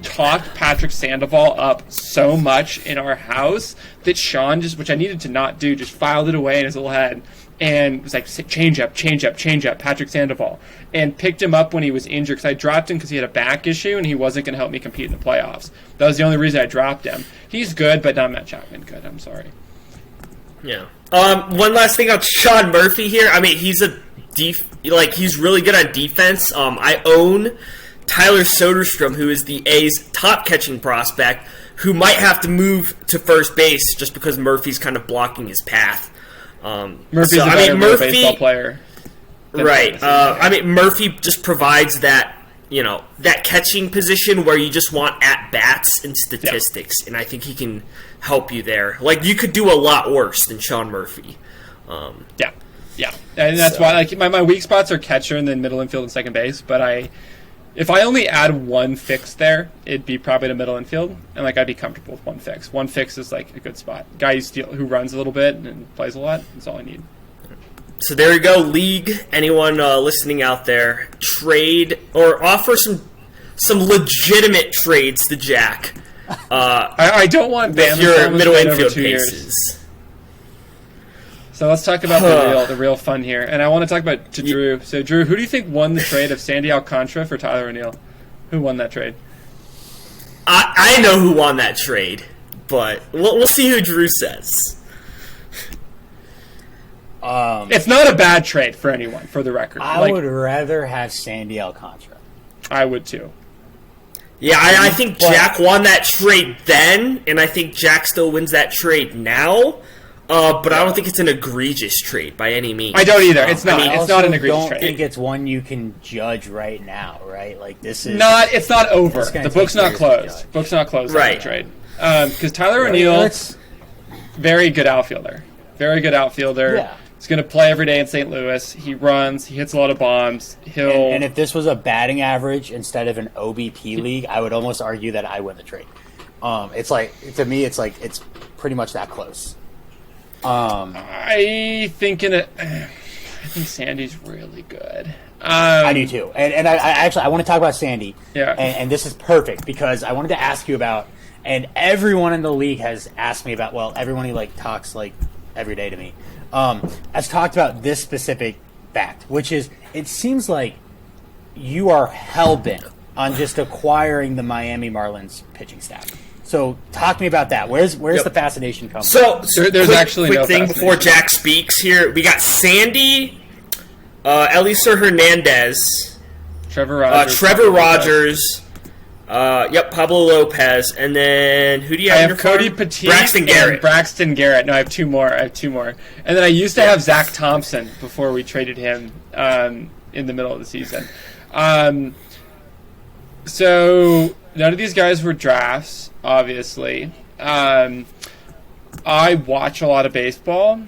talked Patrick Sandoval up so much in our house that Sean which I needed to not do, just filed it away in his little head. And was change up, Patrick Sandoval. And picked him up when he was injured, because I dropped him because he had a back issue and he wasn't going to help me compete in the playoffs. That was the only reason I dropped him. He's good, but not Matt Chapman good. I'm sorry. Yeah. One last thing on Sean Murphy here. I mean, he's he's really good on defense. I own Tyler Soderstrom, who is the A's top catching prospect, who might have to move to first base just because Murphy's kind of blocking his path. Murphy's a better baseball player. Right. Murphy just provides that, that catching position where you just want at-bats and statistics, and I think he can help you there. Like, you could do a lot worse than Sean Murphy. Yeah, and that's why my weak spots are catcher and then middle infield and second base. But if I only add one fix there, it'd be probably to middle infield, and I'd be comfortable with one fix. One fix is a good spot. Guy who runs a little bit and plays a lot. That's all I need. So there you go, League. Anyone listening out there, trade or offer some legitimate trades to Jack. I don't want Bam with your middle infield pieces. So let's talk about the real fun here. And I want to talk about Drew. So, Drew, who do you think won the trade of Sandy Alcantara for Tyler O'Neill? Who won that trade? I know who won that trade, but we'll see who Drew says. It's not a bad trade for anyone, for the record. I would rather have Sandy Alcantara. I would, too. Yeah, I think Jack won that trade then, and I think Jack still wins that trade now. But I don't think it's an egregious trade by any means. I don't either. It's not. It's not an egregious trade. I don't think it's one you can judge right now, right? Like this is It's not over. The book's not closed. Book's not closed on the trade. Because Tyler O'Neill, very good outfielder. Very good outfielder. Yeah. He's going to play every day in St. Louis. He runs. He hits a lot of bombs. And if this was a batting average instead of an OBP league, I would almost argue that I win the trade. It's to me, it's pretty much that close. I think Sandy's really good. I do too, and I actually want to talk about Sandy. Yeah, and this is perfect because I wanted to ask you about, and everyone in the league has asked me about. Well, everyone who talks every day to me has talked about this specific fact, which is it seems like you are hell-bent on just acquiring the Miami Marlins pitching staff. So talk to me about that. Where's the fascination come from? So there's actually quick no thing before Jack speaks here. We got Sandy, Eliezer Hernandez, Trevor Rogers, Pablo Lopez, and then who do you have? I have Cody Petit, Braxton Garrett. And Braxton Garrett. No, I have two more. And then I used to have Zach Thompson before we traded him in the middle of the season. So none of these guys were drafts, obviously. I watch a lot of baseball,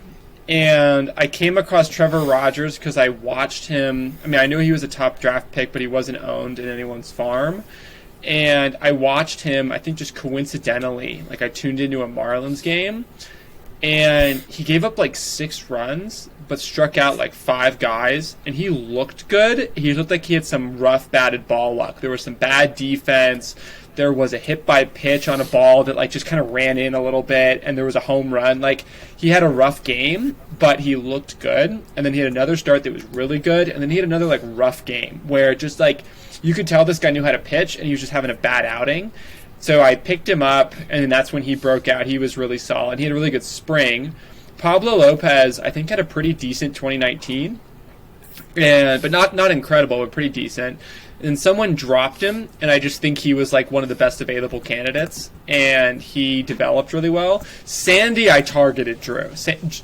and I came across Trevor Rogers because I watched him. I mean, I knew he was a top draft pick, but he wasn't owned in anyone's farm. And I watched him, I think just coincidentally, I tuned into a Marlins game, and he gave up 6 runs, but struck out 5 guys, and he looked good. He looked like he had some rough batted ball luck. There was some bad defense. There was a hit by pitch on a ball that just kind of ran in a little bit, and there was a home run. He had a rough game, but he looked good. And then he had another start that was really good, and then he had another rough game where just you could tell this guy knew how to pitch, and he was just having a bad outing. So I picked him up, and that's when he broke out. He was really solid. He had a really good spring. Pablo Lopez, I think, had a pretty decent 2019, but not incredible, but pretty decent. And someone dropped him, and I just think he was one of the best available candidates, and he developed really well. Sandy, I targeted Drew.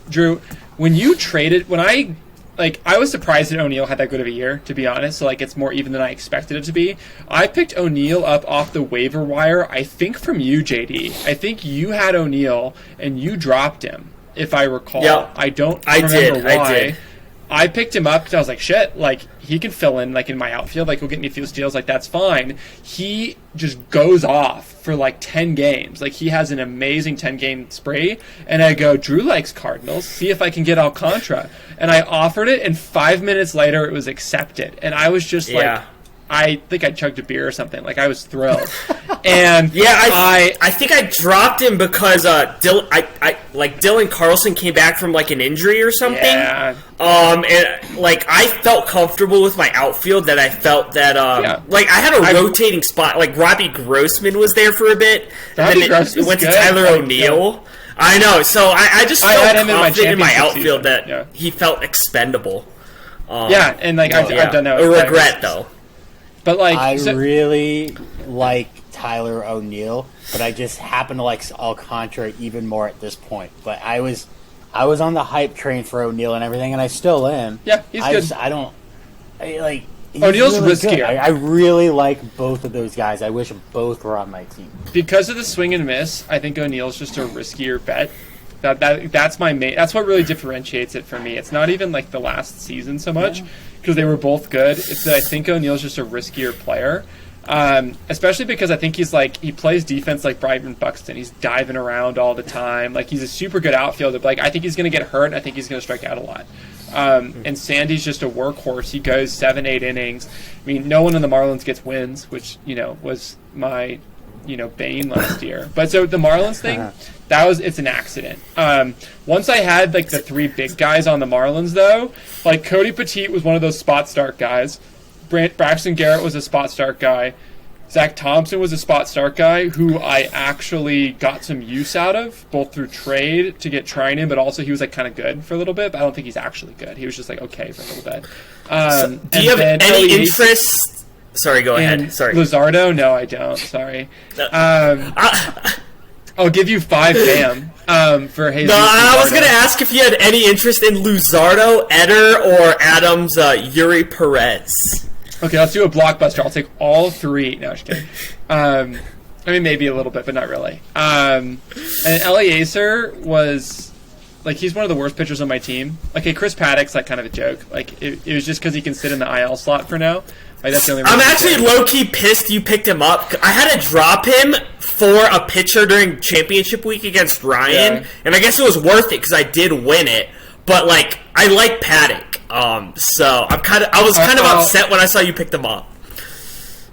Drew, when you traded, I was surprised that O'Neill had that good of a year, to be honest. So it's more even than I expected it to be. I picked O'Neill up off the waiver wire, I think from you, JD. I think you had O'Neill, and you dropped him, if I recall. Yep. I remember why. I did. I picked him up because I was like, shit, he can fill in, in my outfield. He'll get me a few steals. That's fine. He just goes off for, 10 games. He has an amazing 10-game spree. And I go, Drew likes Cardinals. See if I can get Alcantara. And I offered it, and 5 minutes later, it was accepted. And I was just I think I chugged a beer or something. I was thrilled. And I think I dropped him because Dylan Carlson came back from an injury or something. Yeah. And I felt comfortable with my outfield that I felt that I had a rotating spot. Robbie Grossman was there for a bit, and then it went to Tyler O'Neill. I know, so I just felt confident in my outfield that he felt expendable. And I've done that. A regret though. But like, I really like Tyler O'Neill, but I just happen to like Alcantara even more at this point. But I was on the hype train for O'Neill and everything, and I still am. Yeah, he's good. He's O'Neill's really riskier. good. I really like both of those guys. I wish both were on my team. Because of the swing and miss, I think O'Neill's just a riskier bet. That's my main. That's what really differentiates it for me. It's not even like the last season so much because they were both good. It's that I think O'Neill's just a riskier player, especially because I think he plays defense like Brian Buxton. He's diving around all the time. Like he's a super good outfielder. But like I think he's going to get hurt. And I think he's going to strike out a lot. And Sandy's just a workhorse. He goes 7-8 innings. I mean, no one in the Marlins gets wins, which was my bane last year. But so the Marlins thing. It's an accident. Once I had like the three big guys on the Marlins though, like Cody Petit was one of those spot start guys. Braxton Garrett was a spot start guy. Zach Thompson was a spot start guy who I actually got some use out of, both through trade to get trying him, but also he was like kind of good for a little bit, but I don't think he's actually good. He was just like okay for a little bit. Do you have any interest? Sorry, go ahead. Sorry. Luzardo? No, I don't. Sorry. I'll give you 5 BAM for Jesus. No, I was going to ask if you had any interest in Luzardo, Eder, or Adams, Yuri Perez. Okay, let's do a blockbuster. I'll take all 3. No, just kidding. I mean, maybe a little bit, but not really. And Eliezer was, like, he's one of the worst pitchers on my team. Okay, Chris Paddock's, like, kind of a joke. Like, it was just because he can sit in the IL slot for now. Like, that's the only reason. I'm actually low-key pissed you picked him up. I had to drop him for a pitcher during championship week against Ryan, and I guess it was worth it because I did win it. But like, I like Paddock, so I was kind of upset when I saw you picked him up.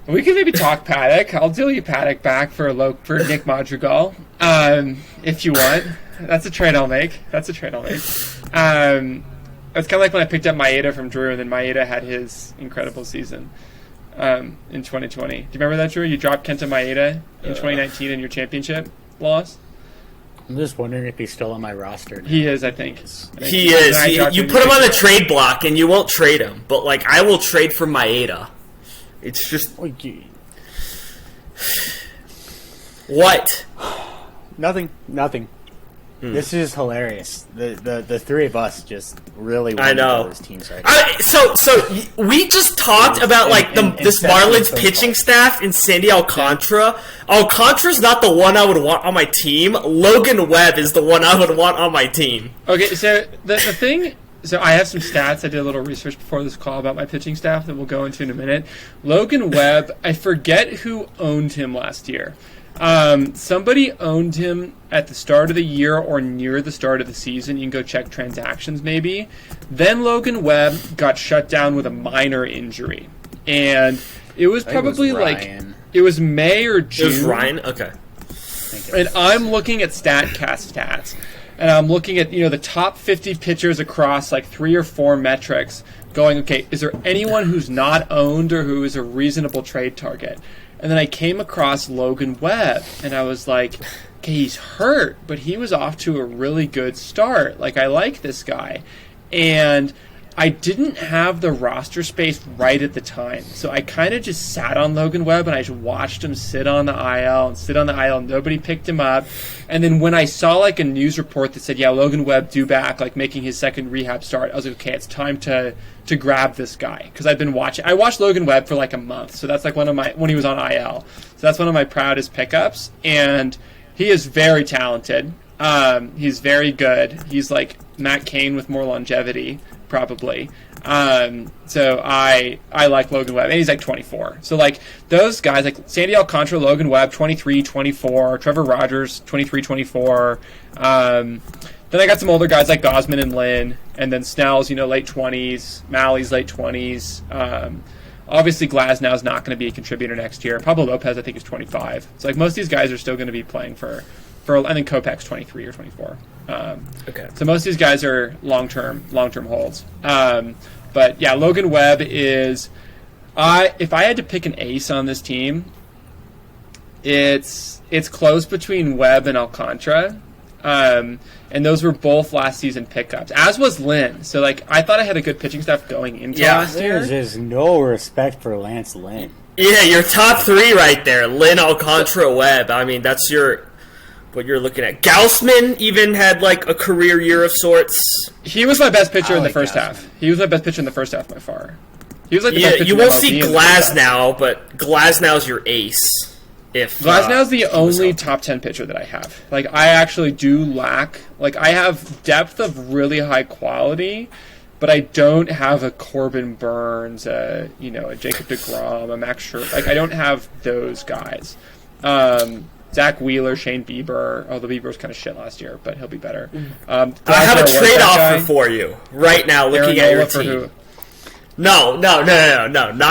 We can maybe talk Paddock. I'll deal you Paddock back for Nick Madrigal, if you want. That's a trade I'll make. It's kind of like when I picked up Maeda from Drew, and then Maeda had his incredible season in 2020. Do you remember that, Drew? You dropped Kenta Maeda in 2019 in your championship loss. I'm just wondering if he's still on my roster now. He is, I think. He is. You put him on the trade block, and you won't trade him. But like, I will trade for Maeda. It's just what? Nothing. This is hilarious. The three of us just really want I know. to those teams right now. So we just talked about like this Marlins pitching staff and Sandy Alcantara. Alcantara's not the one I would want on my team. Logan Webb is the one I would want on my team. Okay, so the thing. So I have some stats. I did a little research before this call about my pitching staff that we'll go into in a minute. Logan Webb, I forget who owned him last year. Somebody owned him at the start of the year or near the start of the season. You can go check transactions maybe. Then Logan Webb got shut down with a minor injury. And it was probably it was May or June. It was Ryan? Okay. And I'm looking at StatCast stats. And I'm looking at, the top 50 pitchers across like 3 or 4 metrics going, okay, is there anyone who's not owned or who is a reasonable trade target? And then I came across Logan Webb, and I was like, okay, he's hurt, but he was off to a really good start. Like, I like this guy. And I didn't have the roster space right at the time. So I kind of just sat on Logan Webb, and I just watched him sit on the IL, and nobody picked him up. And then when I saw, like, a news report that said, yeah, Logan Webb due back, like, making his second rehab start, I was like, okay, it's time to grab this guy. Because I've been watching. I watched Logan Webb for, like, a month. So that's, like, when he was on IL. So that's one of my proudest pickups. And he is very talented. He's very good. He's, like, Matt Cain with more longevity, probably. So I like Logan Webb, and he's like 24. So like those guys, like Sandy Alcantara, Logan Webb, 23, 24, Trevor Rogers, 23, 24. Then I got some older guys like Gosman and Lynn, and then Snell's, late 20s, Malley's late 20s. Obviously Glasnow's not going to be a contributor next year. Pablo Lopez, I think, is 25. So like most of these guys are still going to be playing for I think Kopech's 23 or 24. Okay. So most of these guys are long-term holds. But yeah, Logan Webb is. If I had to pick an ace on this team, it's close between Webb and Alcantara. And those were both last season pickups, as was Lynn. So like I thought I had a good pitching staff going into last year. There's just no respect for Lance Lynn. Yeah, your top three right there. Lynn, Alcantara, Webb. I mean, that's what you're looking at. Gaussman even had like a career year of sorts. He was my best pitcher in the first half. He was my best pitcher in the first half by far. He was like the best pitcher. You won't see Glasnow, but Glasnow's your ace. If Glasnow's the only top 10 pitcher that I have. Like, I actually do lack. Like, I have depth of really high quality, but I don't have a Corbin Burns, a Jacob deGrom, a Max Scherzer. Like, I don't have those guys. Zach Wheeler, Shane Bieber. Although Bieber was kind of shit last year, but he'll be better. I have a trade offer for you right now. Looking at your team. No, not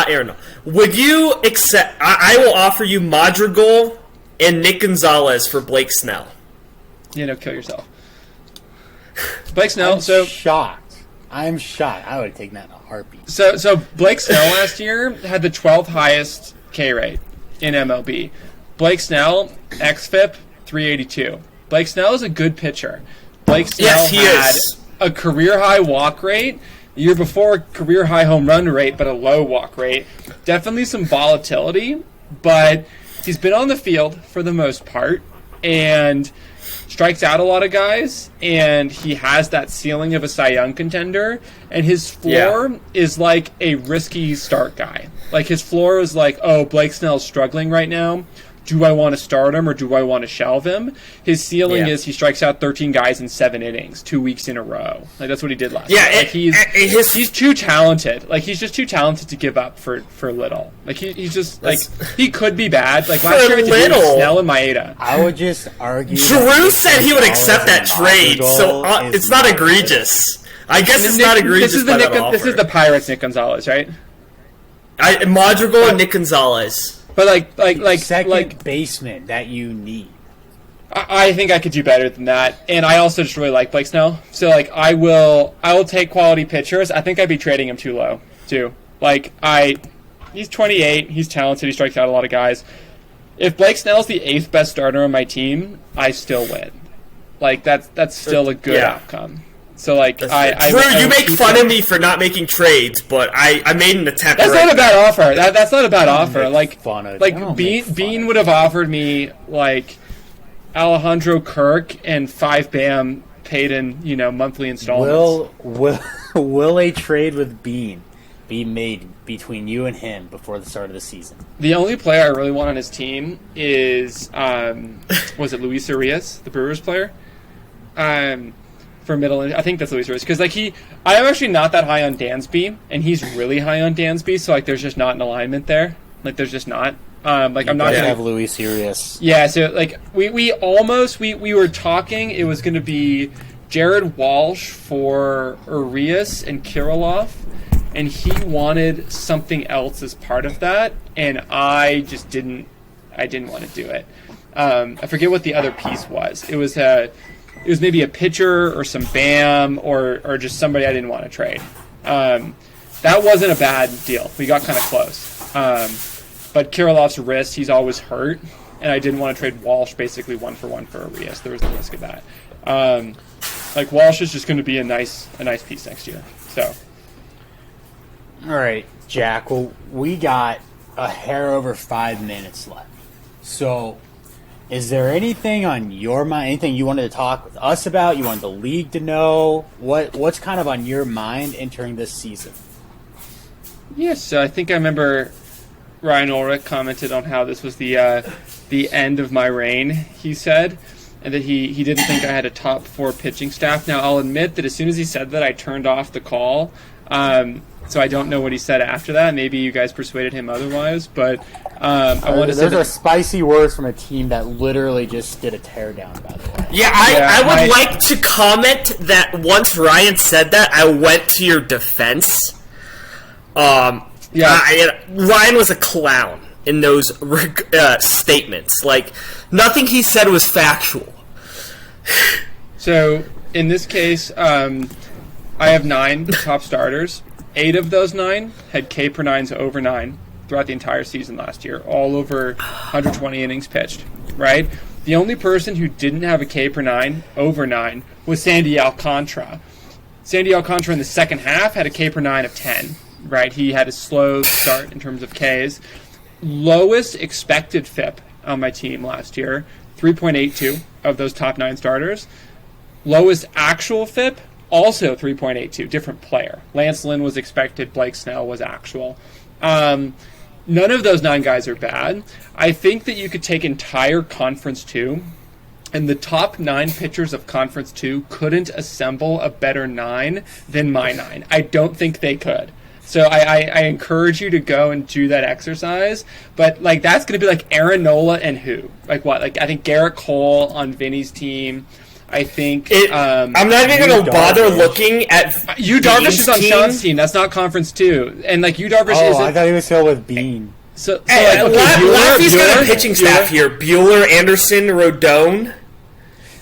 Aaron. Would you accept? I will offer you Madrigal and Nick Gonzalez for Blake Snell. Kill yourself. Blake Snell. I'm shocked. I would have taken that in a heartbeat. So Blake Snell last year had the 12th highest K rate in MLB. Blake Snell, xFIP 382. Blake Snell is a good pitcher. Blake Snell had a career high walk rate. The year before, career high home run rate, but a low walk rate. Definitely some volatility, but he's been on the field for the most part and strikes out a lot of guys, and he has that ceiling of a Cy Young contender, and his floor is like a risky start guy. Like, his floor is like, oh, Blake Snell's struggling right now. Do I want to start him or do I want to shelve him? His ceiling is he strikes out 13 guys in 7 innings, 2 weeks in a row. Like, that's what he did last year. Like, he's too talented. Like, he's just too talented to give up for little. Like, he's just, like, he could be bad. Like, last year, Snell and Maeda. I would just argue. Drew said he would accept that trade, so it's not egregious. I guess it's not egregious. This is the Pirates' Nick Gonzalez, right? Madrigal and Nick Gonzalez. But like second baseman that you need. I think I could do better than that, and I also just really like Blake Snell. So like I will take quality pitchers. I think I'd be trading him too low too. Like he's 28, he's talented, he strikes out a lot of guys. If Blake Snell's the 8th best starter on my team, I still win. Like that's still a good outcome. So, like, Drew, you make fun of me for not making trades, but I made an attempt. That's not a bad offer. That's not a bad offer. Like Bean would have offered me, like, Alejandro Kirk and 5 BAM paid in, monthly installments. Will a trade with Bean be made between you and him before the start of the season? The only player I really want on his team is, was it Luis Urias, the Brewers player? For middle, I think that's Luis Urias, because I am actually not that high on Dansby, and he's really high on Dansby, so like there's just not an alignment there. Like there's just not. I'm not gonna have Luis Urias. Yeah, so like we were talking. It was going to be Jared Walsh for Urias and Kirilloff, and he wanted something else as part of that, and I just didn't. I didn't want to do it. I forget what the other piece was. It was maybe a pitcher or some BAM or just somebody I didn't want to trade. That wasn't a bad deal. We got kind of close. But Kirilloff's wrist, he's always hurt, and I didn't want to trade Walsh basically 1-for-1 for Urias. There was the risk of that. Like Walsh is just going to be a nice piece next year. So, all right, Jack. Well, we got a hair over 5 minutes left. So, is there anything on your mind, anything you wanted to talk with us about, you wanted the league to know? What's kind of on your mind entering this season? Yes, so I think I remember Ryan Ulrich commented on how this was the end of my reign, he said, and that he didn't think I had a top 4 pitching staff. Now, I'll admit that as soon as he said that, I turned off the call. So I don't know what he said after that. Maybe you guys persuaded him otherwise, but I want to say those are spicy words from a team that literally just did a teardown, by the way. Yeah, I would like to comment that once Ryan said that, I went to your defense. Ryan was a clown in those statements. Like, nothing he said was factual. So, in this case, I have 9 top starters. 8 of those 9 had K per 9s over 9 throughout the entire season last year, all over 120 innings pitched, right? The only person who didn't have a K per 9 over 9 was Sandy Alcantara. Sandy Alcantara in the second half had a K per 9 of 10, right? He had a slow start in terms of Ks. lowest expected FIP on my team last year, 3.82 of those top 9 starters. Lowest actual FIP, also 3.82, different player. Lance Lynn was expected, Blake Snell was actual. None of those 9 guys are bad. I think that you could take entire Conference 2, and the top 9 pitchers of Conference 2 couldn't assemble a better 9 than my 9. I don't think they could. So I encourage you to go and do that exercise. But, like, that's going to be, like, Aaron Nola and who? Like, what? Like, I think Garrett Cole on Vinny's team. I think... I'm not even going to bother looking at Yu Darvish is on team. Sean's team. That's not Conference 2. And, like, Yu Darvish isn't... I thought he was still with Bean. Laffy's got a pitching staff here. Bueller, Anderson, Rodon.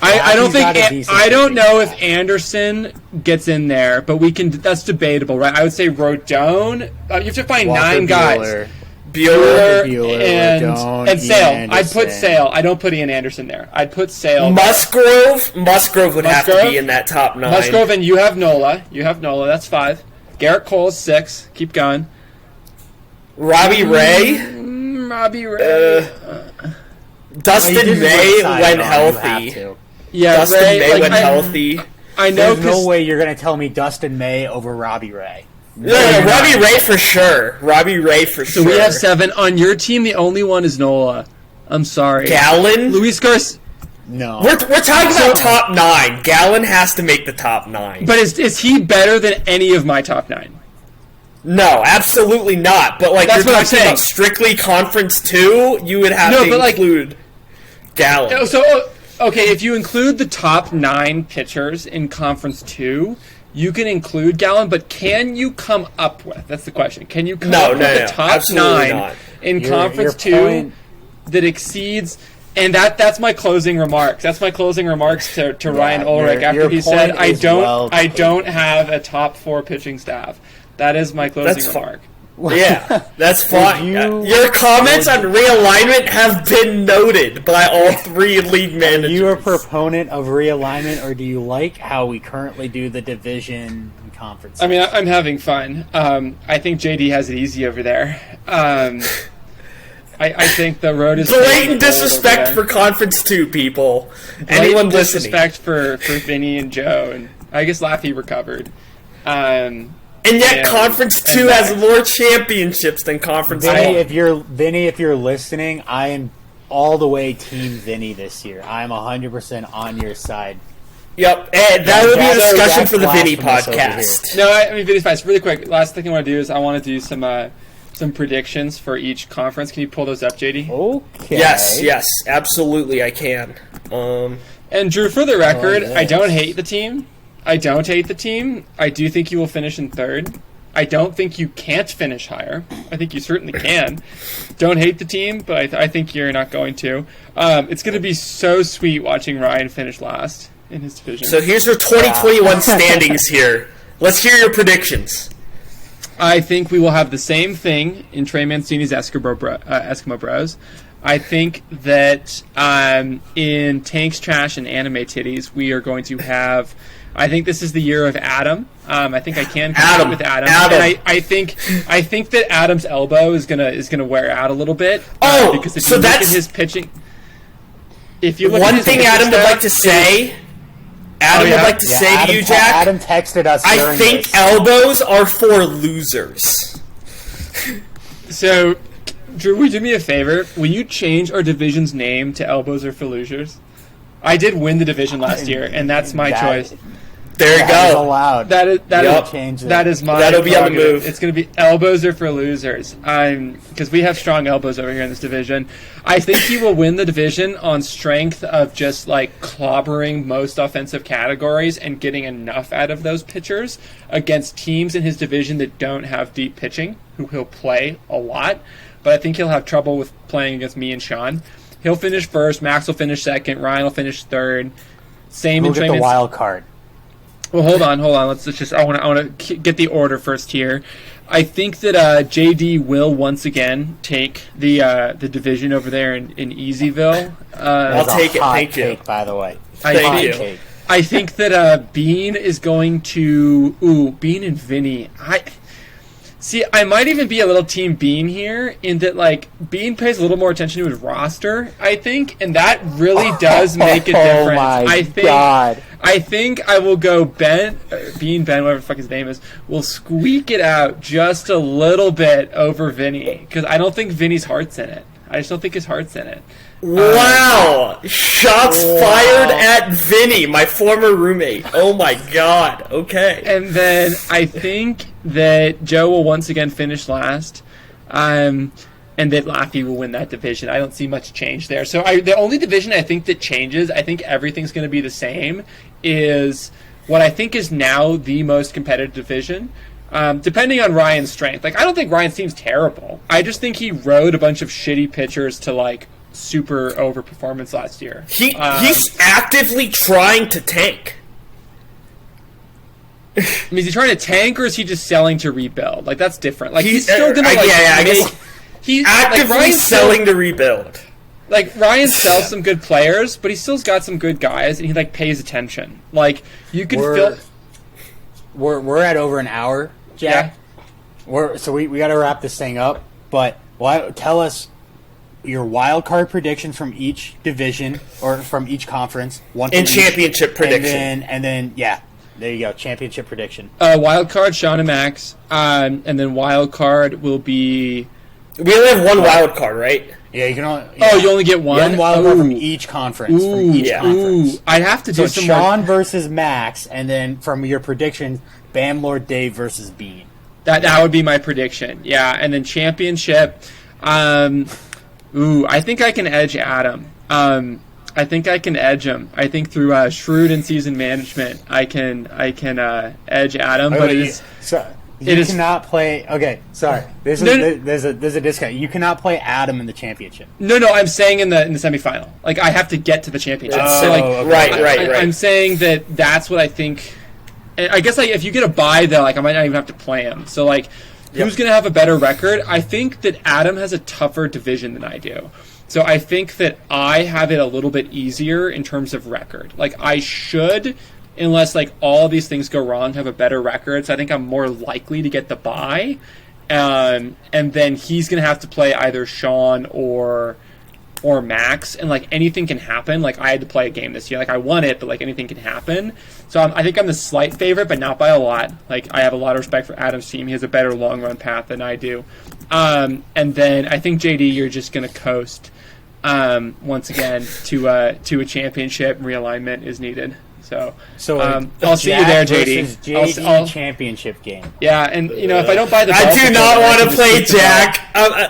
I don't know if Anderson gets in there, but we can. That's debatable, right? I would say Rodon. You have to find Walker 9 guys. Bueller, and Rodon, Sale. Ian I'd put Anderson. Sale. I don't put Ian Anderson there. I'd put Sale. Musgrove would have to be in that top 9. Musgrove, and you have Nola. That's 5. Garrett Cole is 6. Keep going. Robbie Ray. Dustin May when healthy. Yeah, Dustin Ray, May when healthy. I know. There's no way you're going to tell me Dustin May over Robbie Ray. No, Robbie Ray for sure. So we have 7 on your team. The only one is Nola. I'm sorry. Gallen. Luis Garcia. No. We're talking about top 9. Gallen has to make the top 9. But is he better than any of my top 9? No, absolutely not. But like That's you're what I'm talking saying. about strictly Conference 2, you would have to include Gallen. So okay, if you include the top 9 pitchers in Conference 2, you can include Gallen, but can you come up with? That's the question. Can you come up with the top absolutely 9 not. in Conference 2 that exceeds? And that's my closing remarks. That's my closing remarks to Ryan Ulrich after he said, "I don't have a top 4 pitching staff." That is my closing remark. Yeah, that's fine. Your comments on realignment have been noted by all 3 league managers. Are you a proponent of realignment, or do you like how we currently do the division and conference? I mean, I'm having fun. I think JD has it easy over there. I think the road is blatant disrespect for Conference 2 people. Anyone listening? Disrespect for Vinny and Joe, and I guess Laffy recovered. And yet, Conference 2 has more championships than Conference 1. Vinny, if you're listening, I am all the way Team Vinny this year. I'm 100% on your side. Yep, and that will be a discussion for the Vinny podcast. No, I mean, Vinny's fine. Really quick, last thing I want to do is I want to do some predictions for each conference. Can you pull those up, JD? Okay. Yes, absolutely, I can. And Drew, for the record, I don't hate the team. I do think you will finish in 3rd. I don't think you can't finish higher. I think you certainly can. Don't hate the team, but I think you're not going to. It's going to be so sweet watching Ryan finish last in his division. So here's your 2021 standings here. Let's hear your predictions. I think we will have the same thing in Trey Mancini's Eskimo Bros. I think that in Tanks, Trash, and Anime Titties, we are going to have... I think this is the year of Adam. I think I can compete with Adam. And I think that Adam's elbow is gonna wear out a little bit. Because if you look at his pitching, one thing Adam would like to say. Adam would like to say to you, Jack. Adam texted us. I think elbows are for losers. So, Drew, will you do me a favor? Will you change our division's name to Elbows Are for Losers? I did win the division last year, and that's my choice. There you That is go. allowed. That is my. That'll be on the move. It's going to be Elbows Are for Losers. Because we have strong elbows over here in this division. I think he will win the division on strength of just like clobbering most offensive categories and getting enough out of those pitchers against teams in his division that don't have deep pitching, who he'll play a lot. But I think he'll have trouble with playing against me and Sean. He'll finish 1st. Max will finish 2nd. Ryan will finish 3rd. Same in Trey. We'll get the wild card. Well, hold on. Let's just. I want to get the order first here. I think that JD will once again take the division over there in Easyville. I'll take it. Thank you. By the way, Thank you. I think that Bean is going to. Bean and Vinny. See, I might even be a little Team Bean here in that, like, Bean pays a little more attention to his roster, I think, and that really does make a difference. Oh my God. I think I will go Ben, whatever the fuck his name is, will squeak it out just a little bit over Vinny, because I don't think Vinny's heart's in it. I just don't think his heart's in it. Wow! Shots fired at Vinny, my former roommate. Oh my God. Okay. And then I think that Joe will once again finish last, and that Laffy will win that division. I don't see much change there. So the only division I think that changes, I think everything's going to be the same, is what I think is now the most competitive division. Depending on Ryan's strength. Like, I don't think Ryan's team's terrible. I just think he rode a bunch of shitty pitchers to, like, super overperformance last year. He's actively trying to tank. I mean, is he trying to tank, or is he just selling to rebuild? Like, that's different. Like, he's still gonna, like, I guess he's actively like, selling to rebuild. Like, Ryan sells some good players, but he still's got some good guys, and he, like, pays attention. Like, you can feel... We're at over an hour, Jack. Yeah. So we got to wrap this thing up, but tell us your wild card predictions from each division or from each conference. One and championship prediction. And then, yeah, there you go, championship prediction. Wild card, Sean and Max, and then wild card will be... We only have one wild card, right? Yeah, you can only... Oh, you only get one? One wild card from each conference. I'd have to do some Sean versus Max, and then from your predictions, Bamlord Dave versus Bean. That would be my prediction, yeah. And then championship, I think I can edge Adam. I think I can edge him. I think through shrewd and seasoned management, I can edge Adam. But you cannot play. Okay, sorry. There's a discount. You cannot play Adam in the championship. No. I'm saying in the semifinal. Like, I have to get to the championship. Oh, so, like, okay. Right. I'm saying that's what I think. I guess, like, if you get a bye, though, like, I might not even have to play him. So, like, who's going to have a better record? I think that Adam has a tougher division than I do. So I think that I have it a little bit easier in terms of record. Like, I should, unless, like, all these things go wrong, have a better record. So I think I'm more likely to get the bye. And then he's going to have to play either Sean or Max. And, like, anything can happen. Like, I had to play a game this year. Like, I won it, but, like, anything can happen. So I think I'm the slight favorite, but not by a lot. Like, I have a lot of respect for Adam's team. He has a better long-run path than I do. And then I think, JD, you're just going to coast once again to a championship. Realignment is needed. So I'll see you there, JD. JD championship game. Yeah, and if I don't buy the, I do not want to play Jack.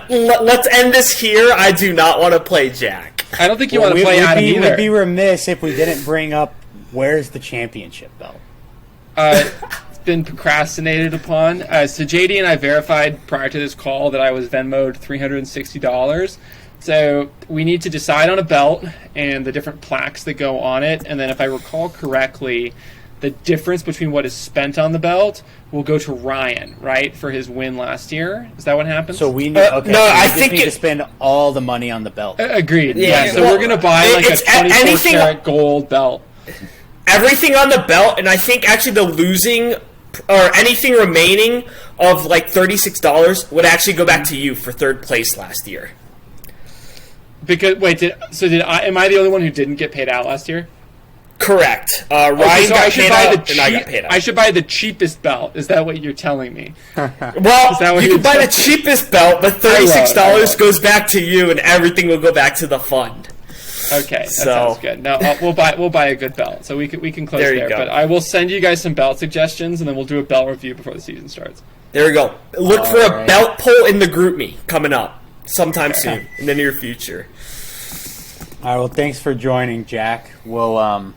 Let's end this here. I do not want to play Jack. I don't think you want to play Adam either. We'd be remiss if we didn't bring up where's the championship belt. It's been procrastinated upon. So JD and I verified prior to this call that I was Venmo'd $360. So we need to decide on a belt and the different plaques that go on it. And then if I recall correctly, the difference between what is spent on the belt will go to Ryan, right, for his win last year. Is that what happened? So we need, I think need to spend all the money on the belt. Agreed. Yeah. So we're going to buy like a 24-karat gold belt. Everything on the belt, and I think actually the losing or anything remaining of like $36 would actually go back to you for third place last year. Because am I the only one who didn't get paid out last year? Correct. Ryan got paid out, and I got paid out. I should buy the cheapest belt. Is that what you're telling me? Well, you can buy the cheapest belt, but $36 goes back to you, and everything will go back to the fund. Okay, that sounds good. No, we'll buy a good belt, so we can close there. But I will send you guys some belt suggestions, and then we'll do a belt review before the season starts. There we go. Look for a belt poll in the group me coming up sometime soon in the near future. All right. Well, thanks for joining, Jack. We'll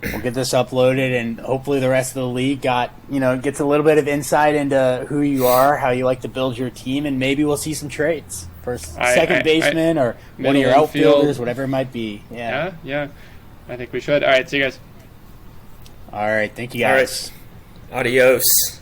get this uploaded, and hopefully the rest of the league gets a little bit of insight into who you are, how you like to build your team, and maybe we'll see some trades for second baseman or one of your outfielders, whatever it might be. Yeah. I think we should. All right, see you guys. All right, thank you guys. All right. Adios.